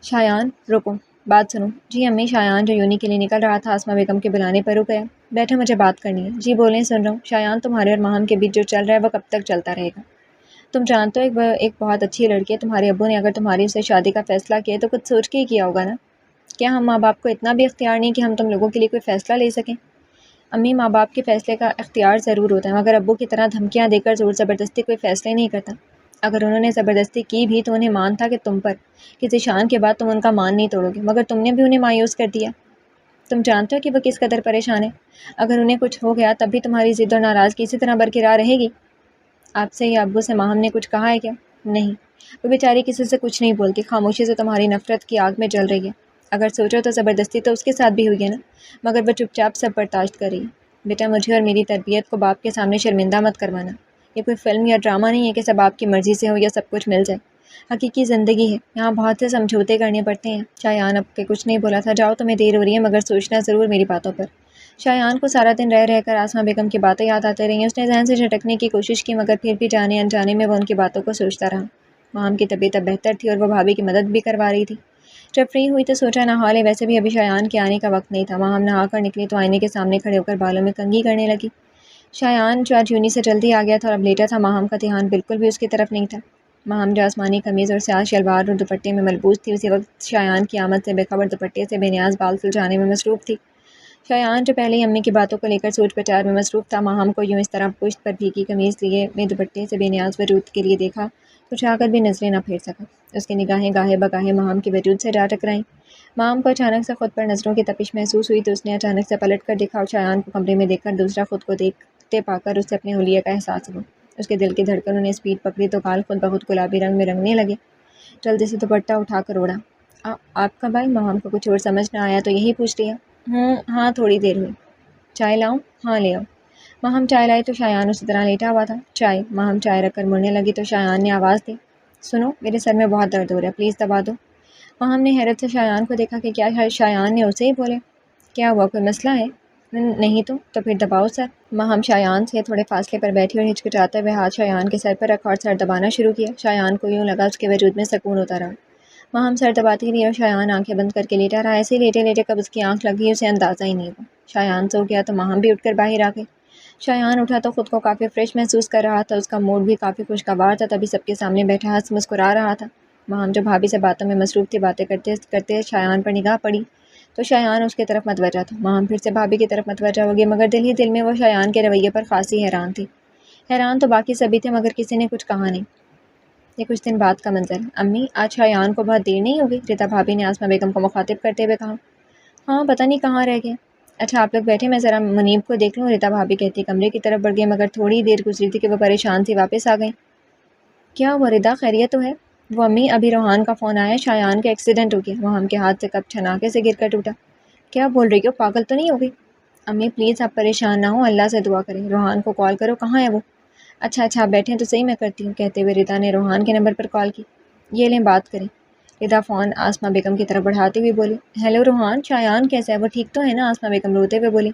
شایان رکو، بات سنو۔ جی امی۔ شایان جو یونی کے لیے نکل رہا تھا آسمہ بیگم کے بلانے پر رک گیا۔ بیٹھو، مجھے بات کرنی ہے۔ جی بولیں، سن رہا ہوں۔ شایان تمہارے اور ماہم کے بیچ جو چل رہا ہے وہ کب تک چلتا رہے گا؟ تم جانتے ہو ایک بہت اچھی لڑکی ہے، تمہارے ابو نے اگر تمہاری اسے شادی کا فیصلہ کیا تو کچھ سوچ کے ہی کیا ہوگا نا؟ کیا ہم ماں باپ کو اتنا بھی اختیار نہیں کہ ہم تم لوگوں کے لیے کوئی فیصلہ لے سکیں؟ امی، ماں باپ کے فیصلے کا اختیار ضرور ہوتا ہے، مگر ابو کی طرح دھمکیاں دے کر زور زبردستی کوئی فیصلے نہیں کرتا۔ اگر انہوں نے زبردستی کی بھی تو انہیں مان تھا کہ تم پر، کسی شان کے بعد تم ان کا مان نہیں توڑو گے، مگر تم نے بھی انہیں مایوس کر دیا۔ تم جانتے ہو کہ وہ کس قدر پریشان ہے، اگر انہیں کچھ ہو گیا تب بھی تمہاری ضد اور ناراضگی اسی طرح برقرار رہے گی۔ آپ سے یا ابو سے ماہم نے کچھ کہا ہے کیا؟ نہیں، وہ بیچاری کسی سے کچھ نہیں بولتی، خاموشی سے تمہاری نفرت کی آگ میں جل رہی ہے۔ اگر سوچو تو زبردستی تو اس کے ساتھ بھی ہوئی ہے نا، مگر وہ چپ چاپ سب برداشت کر رہی ہے۔ بیٹا، مجھے اور میری تربیت کو باپ کے سامنے شرمندہ مت کروانا۔ یہ کوئی فلم یا ڈرامہ نہیں ہے کہ سب آپ کی مرضی سے ہو یا سب کچھ مل جائے۔ حقیقی زندگی ہے، یہاں بہت سے سمجھوتے کرنے پڑتے ہیں۔ شایان اب کے کچھ نہیں بولا تھا۔ جاؤ، تمہیں دیر ہو رہی ہے، مگر سوچنا ضرور میری باتوں پر۔ شایان کو سارا دن رہ کر آسمہ بیگم کی باتیں یاد آتے رہی۔ اس نے ذہن سے جھٹکنے کی کوشش کی، مگر پھر بھی جانے انجانے میں وہ ان کی باتوں کو سوچتا رہا۔ ماہم کی طبیعت اب بہتر تھی اور وہ بھابھی کی مدد بھی کروا رہی تھی۔ جب فری ہوئی تو سوچا نہا لے، ویسے بھی ابھی شایان کے آنے کا وقت نہیں تھا۔ ماہم نہا کر نکلی تو آئینے کے سامنے کھڑے ہو کر بالوں میں کنگھی کرنے لگی۔ شایان جو آج یونی سے جلدی آ گیا تھا اور اب لیٹا تھا، ماہم کا دھیان بالکل بھی اس کی طرف نہیں تھا۔ ماہم جو آسمانی قمیض اور سیاہ شلوار اور دوپٹے میں ملبوس تھی، اسی وقت شایان کی آمد سے بے خبر دوپٹے سے بے نیاز بال سلجھانے میں مصروف تھی۔ شایان جو پہلے ہی امی کی باتوں کو لے کر سوچ بچار میں مصروف تھا، ماہم کو یوں اس طرح پشت پر بھیگی قمیض لیے میں دوپٹے سے بے نیاز وجود کے لیے دیکھا تو چاہ کر بھی نظریں نہ پھیر سکا۔ اس کی نگاہیں گاہے بگاہے ماہم کے وجود سے جا ٹکرائیں۔ ماہم کو اچانک سے خود پر نظروں کی تپش محسوس ہوئی تو اس نے اچانک سے پلٹ کر دیکھا اور شایان کو کمرے میں دیکھ کر دوسرا خود کو دیکھتے پا کر اسے اپنے حلیے کا احساس ہوا۔ اس کے دل کی دھڑکنوں نے اسپیڈ پکڑی تو گال خود بخود گلابی رنگ میں رنگنے لگے۔ جلدی سے دوپٹہ اٹھا کر اوڑھا۔ آپ کا بھائی؟ ماہم کو کچھ اور سمجھ نہ آیا تو یہی پوچھ لیا۔ ہاں تھوڑی دیر ہوئی۔ چائے لاؤں؟ ہاں لے آؤ۔ ماہم چائے لائی تو شایان اسی طرح لیٹا ہوا تھا۔ چائے؟ ماہم چائے رکھ کر مڑنے لگی تو شایان نے آواز دی، سنو، میرے سر میں بہت درد ہو رہا ہے، پلیز دبا دو۔ ماہم نے حیرت سے شایان کو دیکھا کہ کیا شایان نے اسے ہی بولے؟ کیا ہوا، کوئی مسئلہ ہے؟ نہیں تو پھر دباؤ سر۔ ماہم شایان سے تھوڑے فاصلے پر بیٹھی اور ہچکچاتے ہوئے ہاتھ شایان کے سر پر رکھا اور سر دبانا شروع کیا۔ شایان کو یوں لگا اس کے وجود میں سکون ہوتا رہا۔ ماہم سر دباتی رہی اور شایان آنکھیں بند کر کے لیٹا رہا۔ ایسے لیٹے لیٹے کب اس کی آنکھ لگ گئی اسے اندازہ ہی نہیں ہوا۔ شایان سو گیا تو ماہم بھی اٹھ کر باہر آ گئی۔ شایان اٹھا تو خود کو کافی فریش محسوس کر رہا تھا، اس کا موڈ بھی کافی خوشگوار تھا، تبھی سب کے سامنے بیٹھا ہنس مسکرا رہا تھا۔ ماہم جو بھابھی سے باتوں میں مصروف تھی، باتیں کرتے کرتے شایان پر نگاہ پڑی تو شایان اس کی طرف متوجہ تھا۔ ماہم پھر سے بھابھی کی طرف متوجہ ہو گئی، مگر دل ہی دل میں وہ شایان کے رویے پر خاصی حیران تھی۔ حیران تو باقی سبھی تھے، مگر کسی نے کچھ کہا نہیں۔ یہ کچھ دن بعد کا منظر ہے۔ امی، آج شایان کو بہت دیر نہیں ہوگی؟ ردا بھابھی نے آسمہ بیگم کو مخاطب کرتے ہوئے کہا۔ ہاں پتہ نہیں کہاں رہ گیا۔ اچھا آپ لوگ بیٹھے، میں ذرا منیب کو دیکھ لوں، ردا بھابھی کہتی کمرے کی طرف بڑھ گئی، مگر تھوڑی دیر گزری تھی کہ وہ پریشان سی واپس آ گئیں۔ کیا ہوا ردا، خیریت تو ہے؟ وہ امی، ابھی روحان کا فون آیا، شایان کا ایکسیڈنٹ ہو گیا، وہ ہم کے ہاتھ سے کپ چھناکے سے گر کر ٹوٹا۔ کیا بول رہی ہو، پاگل تو نہیں ہو گئی؟ امی پلیز آپ پریشان نہ ہوں، اللہ سے دعا کریں، روحان کو کال کرو، کہاں ہے وہ؟ اچھا آپ بیٹھیں تو صحیح، میں کرتی ہوں، کہتے ہوئے ردا نے روحان کے نمبر پر کال کی۔ یہ لیں بات کریں۔ ردا فون آسمہ بیگم کی طرف بڑھاتے ہوئے بولی، ہیلو روحان، شایان کیسا ہے، وہ ٹھیک تو ہے نا؟ آسمہ بیگم روتے ہوئے بولی۔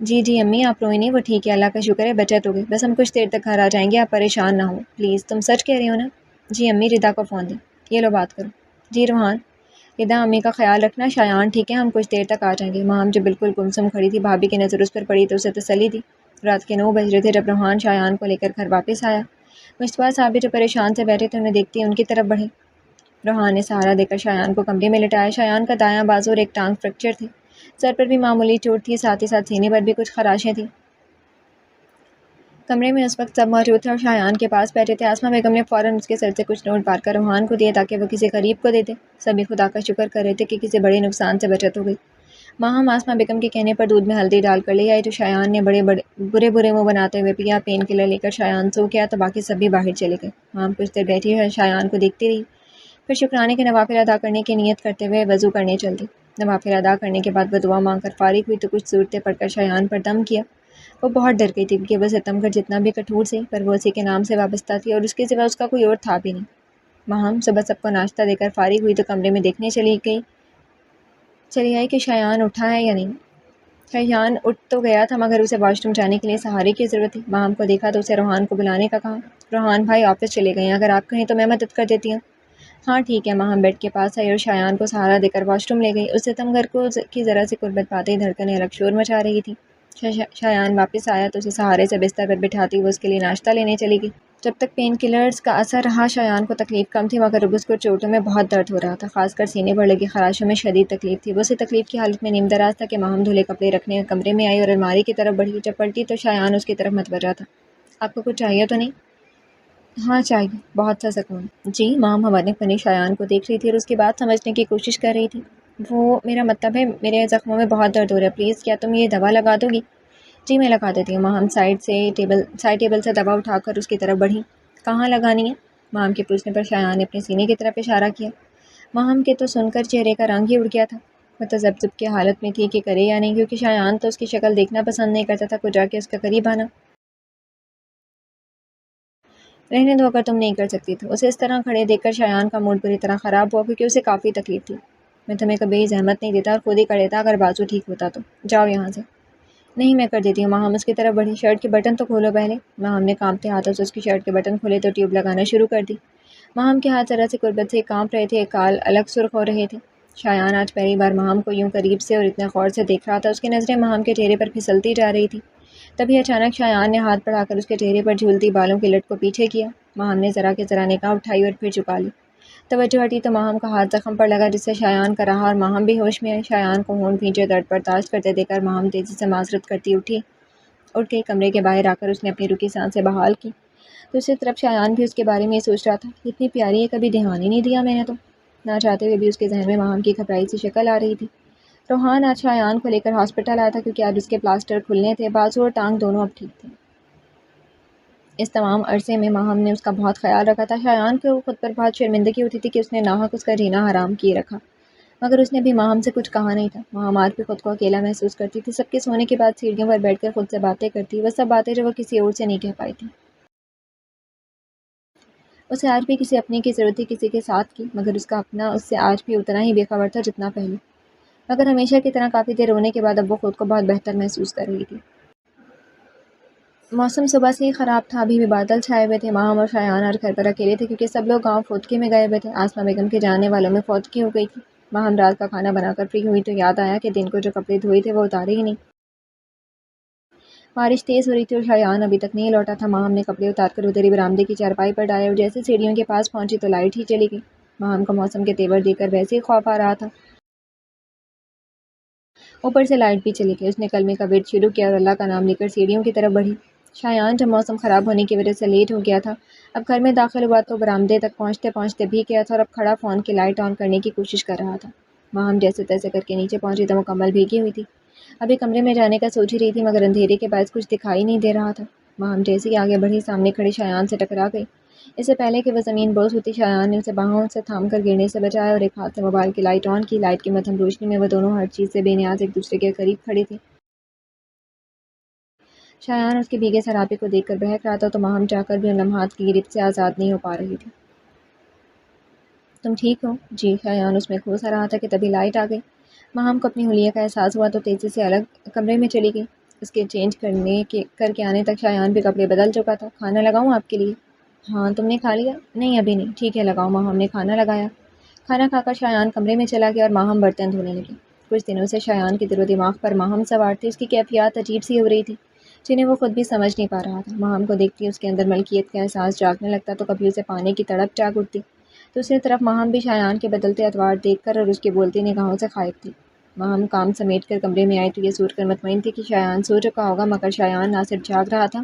جی امی آپ روئیں نہیں، وہ ٹھیک ہے، اللہ کا شکر ہے، بچت ہو گئی، بس ہم کچھ دیر تک گھر آ جائیں گے، آپ پریشان نہ ہوں پلیز۔ تم سچ کہہ رہی ہو نا؟ جی امی، ردا کو فون دیں، یہ لو بات کرو۔ جی روحان۔ ردا امی کا خیال رکھنا، شایان ٹھیک ہے، ہم کچھ دیر تک آ جائیں گے۔ ماہم جو بالکل گمسم کھڑی تھی، بھابھی کی نظر اس پر پڑی تو اسے تسلی دی۔ رات کے 9 بج رہے تھے جب روحان شایان کو لے کر گھر واپس آیا۔ مشتبہ صاحب بھی جو پریشان سے بیٹھے تھے انہیں دیکھتی ان کی طرف بڑھے۔ روحان نے سہارا دے کر شایان کو کمرے میں لٹایا۔ شایان کا دایاں بازو اور ایک ٹانگ فریکچر تھی، سر پر بھی معمولی چوٹ تھی، ساتھ ہی ساتھ سینے پر بھی کچھ خراشیں تھیں۔ کمرے میں اس وقت سب موجود تھے اور شایان کے پاس بیٹھے تھے۔ آسمہ بیگم نے فوراً اس کے سر سے کچھ نوٹ بار کر روحان کو دیے تاکہ وہ کسی غریب کو دے دے۔ سبھی خدا کا شکر کر رہے تھے کہ کسی بڑے نقصان سے بچت ہو گئی۔ ماہم آسمہ بیگم کے کہنے پر دودھ میں ہلدی ڈال کر لے آئی تو شایان نے برے منہ بناتے ہوئے پیا۔ پین کلر لے کر شایان سو گیا تو باقی سب بھی باہر چلے گئے۔ ماہم کچھ دیر بیٹھی ہے شایان کو دیکھتی رہی، پھر شکرانے کے نوافل ادا کرنے کی نیت کرتے ہوئے وضو کرنے چل دی۔ نوافل ادا کرنے کے بعد وہ دعا مانگ کر فارغ ہوئی تو کچھ صورتیں پڑھ کر شایان پر دم کیا۔ وہ بہت ڈر گئی تھی کیونکہ وہ ستمگر جتنا بھی کٹھور سے پر وہ اسی کے نام سے وابستہ تھی اور اس کے سوا اس کا کوئی اور تھا بھی نہیں۔ ماہم صبح سب کو ناشتہ دے کر فارغ ہوئی تو کمرے میں دیکھنے چلی آئی کہ شایان اٹھا ہے یا نہیں۔ شایان اٹھ تو گیا تھا مگر اسے واش روم جانے کے لیے سہارے کی ضرورت تھی۔ ماہم کو دیکھا تو اسے روحان کو بلانے کا کہا۔ روحان بھائی آفس چلے گئے ہیں، اگر آپ کہیں تو میں مدد کر دیتی ہوں۔ ہاں ٹھیک ہے۔ ماہم بیڈ کے پاس آئی اور شایان کو سہارا دے کر واش روم لے گئی۔ اس ستمگر کی ذرا سی قربت پاتے ہی دھڑکنیں الگ شور مچا رہی تھی۔ شایان واپس آیا تو اسے سہارے سے بستر پر بٹھاتی وہ اس کے لیے ناشتہ لینے چلی گئی۔ جب تک پین کلرز کا اثر رہا شایان کو تکلیف کم تھی مگر اب اس کو چوٹوں میں بہت درد ہو رہا تھا، خاص کر سینے پر لگی خراشوں میں شدید تکلیف تھی۔ وہ اسی تکلیف کی حالت میں نیم دراز تھا کہ ماہم دھلے کپڑے رکھنے کمرے میں آئی اور الماری کی طرف بڑھی۔ جب پلٹی تو شایان اس کی طرف متوجہ تھا۔ آپ کو کچھ چاہیے تو نہیں؟ ہاں چاہیے، بہت سا سکون۔ جی؟ ماہم حوالے پنی شایان کو دیکھ رہی تھی اور اس کی بات سمجھنے کی کوشش کر رہی تھی۔ وہ میرا مطلب ہے میرے زخموں میں بہت درد ہو رہا ہے، پلیز کیا تم یہ دوا لگا دو گی؟ جی میں لگا دیتی ہوں۔ ماہم سائڈ ٹیبل سے دوا اٹھا کر اس کی طرف بڑھی۔ کہاں لگانی ہے؟ ماہم کے پوچھنے پر شایان نے اپنے سینے کی طرف اشارہ کیا۔ ماہم کے تو سن کر چہرے کا رنگ ہی اڑ گیا تھا۔ وہ تذبذب کی حالت میں تھی کہ کرے یا نہیں، کیونکہ شایان تو اس کی شکل دیکھنا پسند نہیں کرتا تھا، کچھ جا کے اس کے قریب آنا۔ رہنے دو اگر تم نہیں کر سکتی تو۔ اسے اس طرح کھڑے دیکھ کر شایان کا موڈ بری طرح خراب ہوا کیونکہ اسے کافی تکلیف تھی۔ میں تمہیں کبھی زحمت نہیں دیتا اور خود ہی کر لیتا اگر بازو ٹھیک ہوتا تو۔ جاؤ یہاں سے۔ نہیں میں کر دیتی ہوں۔ ماہم اس کی طرف بڑھی۔ شرٹ کے بٹن تو کھولو پہلے۔ ماہم نے کانپتے ہاتھوں سے اس کی شرٹ کے بٹن کھولے تو ٹیوب لگانا شروع کر دی۔ ماہم کے ہاتھ ذرا سی قربت سے کانپ رہے تھے، کال الگ سرخ ہو رہے تھے۔ شایان آج پہلی بار ماہم کو یوں قریب سے اور اتنے غور سے دیکھ رہا تھا۔ اس کی نظریں ماہم کے چہرے پر پھسلتی جا رہی تھی۔ تبھی اچانک شایان نے ہاتھ بڑھا کر اس کے چہرے پر جھولتی بالوں کی لٹ کو پیچھے کیا۔ ماہم نے ذرا کی ذرا نگاہ اٹھائی اور پھر جھکا لی۔ توجہ ہٹی تو ماہم کا ہاتھ زخم پر لگا جس سے شایان کا رہا اور ماہم بھی ہوش میں آئی۔ شایان کو ہونٹ بھینچے درد برداشت کرتے دیکھ کر ماہم تیزی سے معذرت کرتی اٹھ گئی۔ کمرے کے باہر آ کر اس نے اپنی رکی سانسیں بحال کی۔ دوسری طرف شایان بھی اس کے بارے میں یہ سوچ رہا تھا، اتنی پیاری ہے، کبھی دھیان ہی نہیں دیا میں نے تو۔ نہ چاہتے ہوئے بھی اس کے ذہن میں ماہم کی گھبرائی سی شکل آ رہی تھی۔ روحان آج شایان کو لے کر ہاسپٹل آیا تھا کیونکہ آج اس کے پلاسٹر کھلنے تھے، بازو اور ٹانگ دونوں اب ٹھیک تھے۔ اس تمام عرصے میں ماہم نے اس کا بہت خیال رکھا تھا۔ شایان کو خود پر بہت شرمندگی ہوتی تھی کہ اس نے ناحق اس کا جینا حرام کیے رکھا، مگر اس نے بھی ماہم سے کچھ کہا نہیں تھا۔ ماہم آج بھی خود کو اکیلا محسوس کرتی تھی، سب کے سونے کے بعد سیڑھیوں پر بیٹھ کر خود سے باتیں کرتی، وہ سب باتیں جو وہ کسی اور سے نہیں کہہ پائی تھی۔ اسے آج بھی کسی اپنے کی ضرورت تھی، کسی کے ساتھ کی، مگر اس کا اپنا اس سے آج بھی اتنا ہی بے خبر تھا جتنا پہلے۔ مگر ہمیشہ کی طرح کافی دیر رونے کے بعد اب وہ خود کو بہت بہتر محسوس کر رہی تھی۔ موسم صبح سے ہی خراب تھا، ابھی بھی بادل چھائے ہوئے تھے۔ ماہم اور شایان آج گھر پر اکیلے تھے کیونکہ سب لوگ گاؤں فوتگی میں گئے ہوئے تھے۔ آسمہ بیگم کے جاننے والوں میں فوتگی ہو گئی تھی۔ ماہم رات کا کھانا بنا کر فری ہوئی تو یاد آیا کہ دن کو جو کپڑے دھوئے تھے وہ اتارے ہی نہیں۔ بارش تیز ہو رہی تھی اور شایان ابھی تک نہیں لوٹا تھا۔ ماہم نے کپڑے اتار کر ادھر ہی برآمدے کی چارپائی پر ڈالے اور جیسے سیڑھیوں کے پاس پہنچی تو لائٹ ہی چلی گئی۔ ماہم کو موسم کے تیور دیکھ کر ویسے ہی خوف آ رہا تھا، اوپر سے لائٹ بھی چلی گئی۔ اس نے کلمے کا ورد شروع کیا اور اللہ کا نام لے کر سیڑھیوں کی طرف بڑھی۔ شایان جب موسم خراب ہونے کی وجہ سے لیٹ ہو گیا تھا، اب گھر میں داخل ہوا تو برآمدے تک پہنچتے پہنچتے بھی گیا تھا اور اب کھڑا فون کی لائٹ آن کرنے کی کوشش کر رہا تھا۔ ماہم جیسے تیسے کر کے نیچے پہنچی تو مکمل بھیگی ہوئی تھی۔ ابھی کمرے میں جانے کا سوچ ہی رہی تھی مگر اندھیرے کے باعث کچھ دکھائی نہیں دے رہا تھا۔ ماہم جیسے ہی آگے بڑھی سامنے کھڑے شایان سے ٹکرا گئی۔ اس سے پہلے کہ وہ زمین بوس ہوتی شایان نے اسے باہوں سے تھام کر گرنے سے بچایا اور ایک ہاتھ سے موبائل کی لائٹ آن کی۔ لائٹ کی مدھم روشنی میں وہ دونوں ہر چیز سے بے نیاز ایک دوسرے کے قریب کھڑے تھے۔ شایان اس کے بھیگے سراپے کو دیکھ کر بہک رہا تھا تو ماہم چاہ کر بھی ان لمحات کی گرفت سے آزاد نہیں ہو پا رہی تھی۔ تم ٹھیک ہو؟ جی شایان اس میں کھو سا رہا تھا کہ تبھی لائٹ آ گئی۔ ماہم کو اپنی حلیے کا احساس ہوا تو تیزی سے الگ کمرے میں چلی گئی۔ اس کے چینج کر کے آنے تک شایان بھی کپڑے بدل چکا تھا۔ کھانا لگاؤں آپ کے لیے؟ ہاں تم نے کھا لیا؟ نہیں ابھی نہیں۔ ٹھیک ہے لگاؤ۔ ماہم نے کھانا لگایا۔ کھانا کھا کر شایان کمرے میں چلا گیا اور ماہم برتن دھونے لگی۔ کچھ دنوں سے شایان کے دل و دماغ پر ماہم سوار تھی، اس کی کیفیات عجیب سی ہو رہی تھی جنہیں وہ خود بھی سمجھ نہیں پا رہا تھا۔ ماہم کو دیکھتی اس کے اندر ملکیت کا احساس جاگنے لگتا تو کبھی اسے پانے کی تڑپ جاگ اٹھتی۔ دوسری طرف ماہم بھی شایان کے بدلتے ادوار دیکھ کر اور اس کی بولتی نگاہوں سے خائف تھی۔ ماہم کام سمیٹ کر کمرے میں آئی تو یہ سوچ کر مطمئن تھی کہ شایان سو چکا ہوگا، مگر شایان نہ صرف جاگ رہا تھا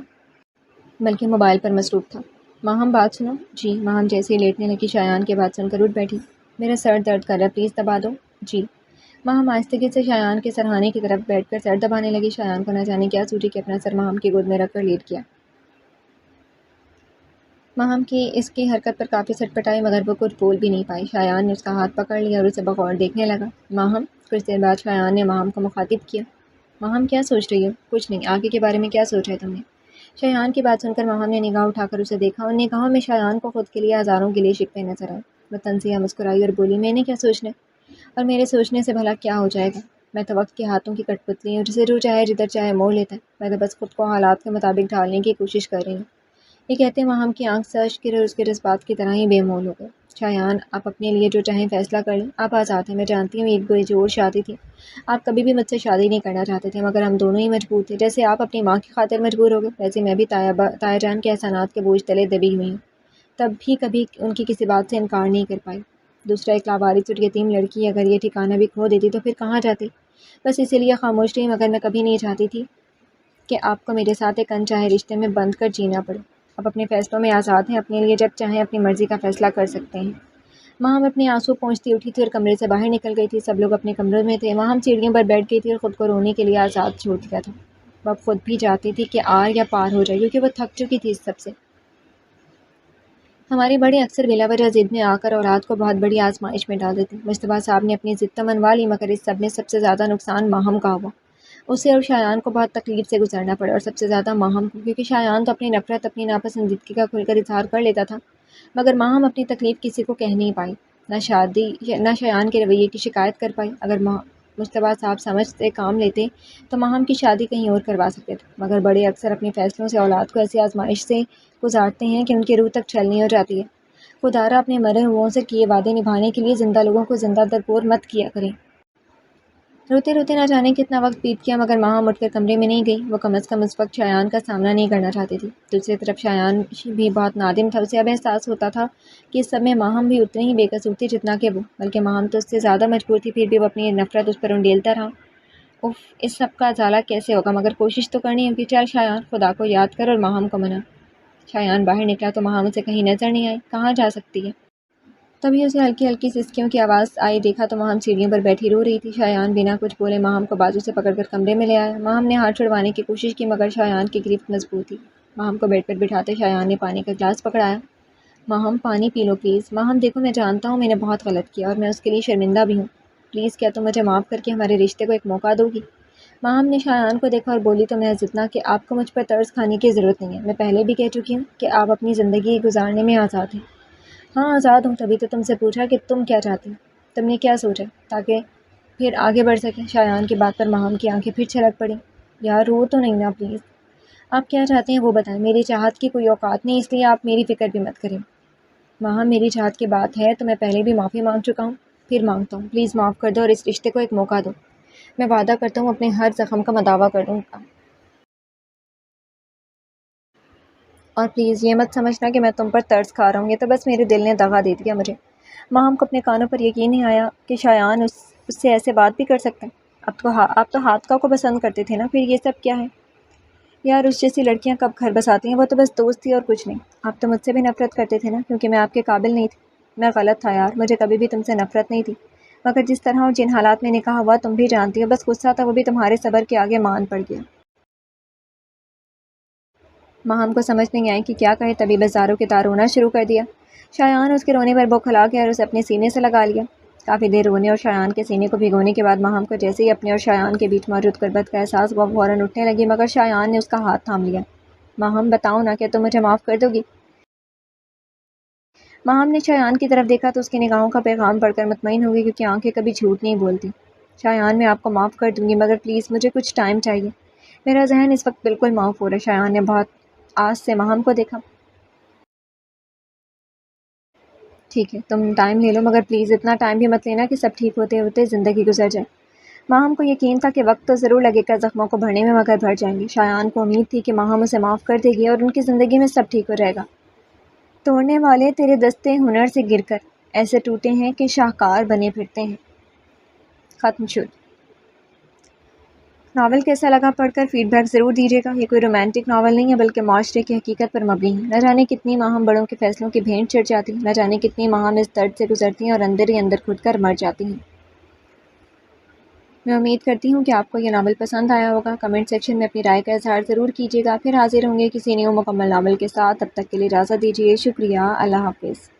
بلکہ موبائل پر مصروف تھا۔ ماہم بات سنو۔ جی ماہم جیسے ہی لیٹنے لگی شایان کی بات سن کر اٹھ بیٹھی۔ میرا سر درد کر رہا ہے، پلیز دبا دو۔ جی ماہم آہستگی سے شایان کے سرہانے کی طرف بیٹھ کر سر دبانے لگی۔ شایان کو نہ جانے کیا سوچی کہ اپنا سر ماہم کی گود میں رکھ کر لیٹ کیا۔ ماہم کی اس کی حرکت پر کافی سٹپٹائی مگر وہ کچھ بول بھی نہیں پائی۔ شایان نے اس کا ہاتھ پکڑ لیا اور اسے بغور دیکھنے لگا۔ ماہم، کچھ دیر بعد شایان نے ماہم کو مخاطب کیا۔ ماہم، کیا سوچ رہی ہو؟ کچھ نہیں، آگے کے بارے میں کیا سوچا ہے تم نے؟ شایان کی بات سن کر ماہم نے نگاہ اٹھا کر اسے دیکھا۔ ان نگاہوں میں شایان کو خود کے لیے ہزاروں گلے شکوے نظر آئے۔ وہ تنزیہ مسکرائی اور بولی، میں نے کیا سوچنا ہے؟ اور میرے سوچنے سے بھلا کیا ہو جائے گا؟ میں تو وقت کے ہاتھوں کی کٹ پتلی ہوں، جسے جو چاہے جدھر چاہے موڑ لیتا ہے۔ میں تو بس خود کو حالات کے مطابق ڈھالنے کی کوشش کر رہی ہوں۔ یہ کہتے ماہم کی آنکھ سے اشک گر اور اس کے جذبات کی طرح ہی بے مول ہو گئے۔ شایان، آپ اپنے لیے جو چاہیں فیصلہ کر لیں، آپ آزاد ہیں۔ میں جانتی ہوں ایک بے جوڑ شادی تھی، آپ کبھی بھی مجھ سے شادی نہیں کرنا چاہتے تھے، مگر ہم دونوں ہی مجبور تھے۔ جیسے آپ اپنی ماں کی خاطر مجبور ہو گئے، ویسے میں بھی تایا جان کے احسانات کے بوجھ تلے دبی ہوئی ہوں۔ تب بھی کبھی ان کی کسی بات سے انکار نہیں کر پائی۔ دوسرا، ایک لاوارث اور یتیم لڑکی اگر یہ ٹھکانہ بھی کھو دیتی تو پھر کہاں جاتی؟ بس اسی لیے خاموش رہی، مگر میں کبھی نہیں چاہتی تھی کہ آپ کو میرے ساتھ ایک انچاہے رشتے میں بندھ کر جینا پڑے۔ آپ اپنے فیصلوں میں آزاد ہیں، اپنے لیے جب چاہیں اپنی مرضی کا فیصلہ کر سکتے ہیں۔ ماہم اپنے آنسو پونچھتی اٹھی تھی اور کمرے سے باہر نکل گئی تھی۔ سب لوگ اپنے کمروں میں تھے۔ ماہم سیڑھیوں پر بیٹھ گئی تھی اور خود کو رونے کے لیے آزاد چھوڑ دیا تھا۔ وہ اب خود بھی چاہتی تھی کہ آر یا پار ہو جائے، کیونکہ وہ تھک چکی تھی اس سب سے۔ ہمارے بڑے اکثر بلا وجہ ضد میں آ کر اولاد کو بہت بڑی آزمائش میں ڈال دیتے ہیں۔ مصطفیٰ صاحب نے اپنی ضد تو منوا لی، مگر اس سب میں سب سے زیادہ نقصان ماہم کا ہوا۔ اسے اور شایان کو بہت تکلیف سے گزرنا پڑا، اور سب سے زیادہ ماہم کو، کیونکہ شایان تو اپنی نفرت، اپنی ناپسندیدگی کا کھل کر اظہار کر لیتا تھا، مگر ماہم اپنی تکلیف کسی کو کہہ نہیں پائی، نہ شایان کے رویے کی شکایت کر پائی۔ اگر مصطفیٰ صاحب سمجھ سے کام لیتے تو ماہم کی شادی کہیں اور کروا سکتے تھے، مگر بڑے اکثر اپنے فیصلوں سے اولاد کو ایسی آزمائش سے گزارتے ہیں کہ ان کی روح تک چھلنی ہو جاتی ہے۔ خدارا اپنے مرے ہوئوں سے کیے وعدے نبھانے کے لیے زندہ لوگوں کو زندہ درگور مت کیا کریں۔ روتے روتے نہ جانے کتنا وقت بیت گیا، مگر ماہم اٹھ کر کمرے میں نہیں گئی۔ وہ کم از کم اس وقت شایان کا سامنا نہیں کرنا چاہتی تھی۔ دوسری طرف شایان بھی بہت نادم تھا۔ اسے اب احساس ہوتا تھا کہ اس سب میں ماہم بھی اتنی ہی بے قصور تھی جتنا کہ وہ، بلکہ ماہم تو اس سے زیادہ مجبور تھی، پھر بھی وہ اپنی نفرت اس پر انڈیلتا رہا۔ اف، اس سب کا ازالہ کیسے ہوگا؟ مگر کوشش تو کرنی ہوگی۔ چل شایان، خدا کو یاد کر اور ماہم کو منا۔ شایان باہر نکلا تو ماہم اسے کہیں نظر نہیں آئی۔ کہاں جا سکتی ہے؟ تبھی اسے ہلکی ہلکی سسکیوں کی آواز آئی۔ دیکھا تو ماہم سیڑھیوں پر بیٹھی رو رہی تھی۔ شایان بنا کچھ بولے ماہم کو بازو سے پکڑ کر کمرے میں لے آیا۔ ماہم نے ہاتھ چھڑوانے کی کوشش کی، مگر شایان کی گرفت مضبوط تھی۔ ماہم کو بیڈ پر بٹھاتے شایان نے پانی کا گلاس پکڑایا۔ ماہم، پانی پی لو پلیز۔ ماہم، دیکھو میں جانتا ہوں میں نے بہت غلط کیا اور میں اس کے لیے شرمندہ بھی ہوں۔ پلیز کیا تم مجھے معاف کر کے ہمارے رشتے کو ایک موقع دو گی؟ ماہم نے شایان کو دیکھا اور بولی تو محض اتنا کہ آپ کو مجھ پر طرز کھانے کی ضرورت نہیں ہے۔ میں پہلے بھی کہہ چکی ہوں کہ آپ اپنی زندگی گزارنے میں آزاد ہیں۔ ہاں آزاد ہوں، تبھی تو تم سے پوچھا کہ تم کیا چاہتی ہو، تم نے کیا سوچا، تاکہ پھر آگے بڑھ سکیں۔ شایان کی بات پر ماہم کی آنکھیں پھر چھلک پڑیں۔ یار رو تو نہیں نا پلیز، آپ کیا چاہتے ہیں وہ بتائیں۔ میری چاہت کی کوئی اوقات نہیں، اس لیے آپ میری فکر بھی مت کریں۔ ماہم، میری چاہت کی بات ہے تو میں پہلے بھی معافی مانگ چکا ہوں، پھر مانگتا ہوں۔ پلیز معاف کر دو اور اس رشتے کو ایک موقع دو۔ میں وعدہ کرتا ہوں اپنے ہر زخم کا مداوع کر دوں گا، اور پلیز یہ مت سمجھنا کہ میں تم پر ترس کھا رہا ہوں، یہ تو بس میرے دل نے دغا دے دیا مجھے۔ ماہم کو اپنے کانوں پر یقین نہیں آیا کہ شایان اس سے ایسے بات بھی کر سکتا ہے۔ آپ تو ہاتھکا کو پسند کرتے تھے نا، پھر یہ سب کیا ہے؟ یار اس جیسی لڑکیاں کب گھر بساتی ہیں، وہ تو بس دوست تھی اور کچھ نہیں۔ آپ تو مجھ سے بھی نفرت کرتے تھے نا، کیونکہ میں آپ کے قابل نہیں تھی۔ میں غلط تھا یار، مجھے کبھی بھی تم سے نفرت نہیں تھی، مگر جس طرح اور جن حالات میں نکاح ہوا تم بھی جانتی ہو، بس غصہ تھا وہ بھی تمہارے صبر کے آگے مان پڑ گیا۔ ماہم کو سمجھ نہیں آئی کہ کیا کہے، تبھی بس زاروں کے تار رونا شروع کر دیا۔ شایان اس کے رونے پر بوکھلا گیا اور اسے اپنے سینے سے لگا لیا۔ کافی دیر رونے اور شایان کے سینے کو بھگونے کے بعد ماہم کو جیسے ہی اپنے اور شایان کے بیچ موجود غربت کا احساس ہوا، فوراً اٹھنے لگی، مگر شایان نے اس کا ہاتھ تھام لیا۔ ماہم، بتاؤ نا، کیا تم مجھے معاف کر دو گی؟ ماہم نے شایان کی طرف دیکھا تو اس کی نگاہوں کا پیغام پڑھ کر مطمئن ہو گئی، کیونکہ آنکھیں کبھی جھوٹ نہیں بولتی۔ شایان، میں آپ کو معاف کر دوں گی، مگر پلیز مجھے کچھ ٹائم چاہیے۔ میرا ذہن اس وقت بالکل معاف ہو رہا ہے۔ شایان نے بہت آس سے ماہم کو دیکھا۔ ٹھیک ہے، تم ٹائم لے لو، مگر پلیز اتنا ٹائم بھی مت لینا کہ سب ٹھیک ہوتے ہوتے زندگی گزر جائے۔ ماہم کو یقین تھا کہ وقت تو ضرور لگے گا زخموں کو بھرنے میں، مگر بھر جائیں گے۔ شایان کو امید تھی کہ ماہم اسے معاف کر دے گی اور ان کی زندگی میں سب ٹھیک ہو جائے گا۔ توڑنے والے تیرے دستے ہنر سے گر کر ایسے ٹوٹے ہیں کہ شاہکار بنے پھرتے ہیں۔ ختم شد۔ ناول کیسا لگا پڑھ کر فیڈ بیک ضرور دیجیے گا۔ یہ کوئی رومانٹک ناول نہیں ہے، بلکہ معاشرے کی حقیقت پر مبنی ہے۔ نہ جانے کتنی ماہم بڑوں کے فیصلوں کی بھینٹ چڑھ جاتی ہیں، نہ جانے کتنی ماہم اس درد سے گزرتی ہیں اور اندر ہی اندر گھٹ کر مر جاتی ہیں۔ میں امید کرتی ہوں کہ آپ کو یہ ناول پسند آیا ہوگا۔ کمنٹ سیکشن میں اپنی رائے کا اظہار ضرور کیجیے گا۔ پھر حاضر ہوں گے کسی نیو مکمل ناول کے ساتھ، تب تک کے لیے اجازت دیجیے۔ شکریہ، اللہ حافظ۔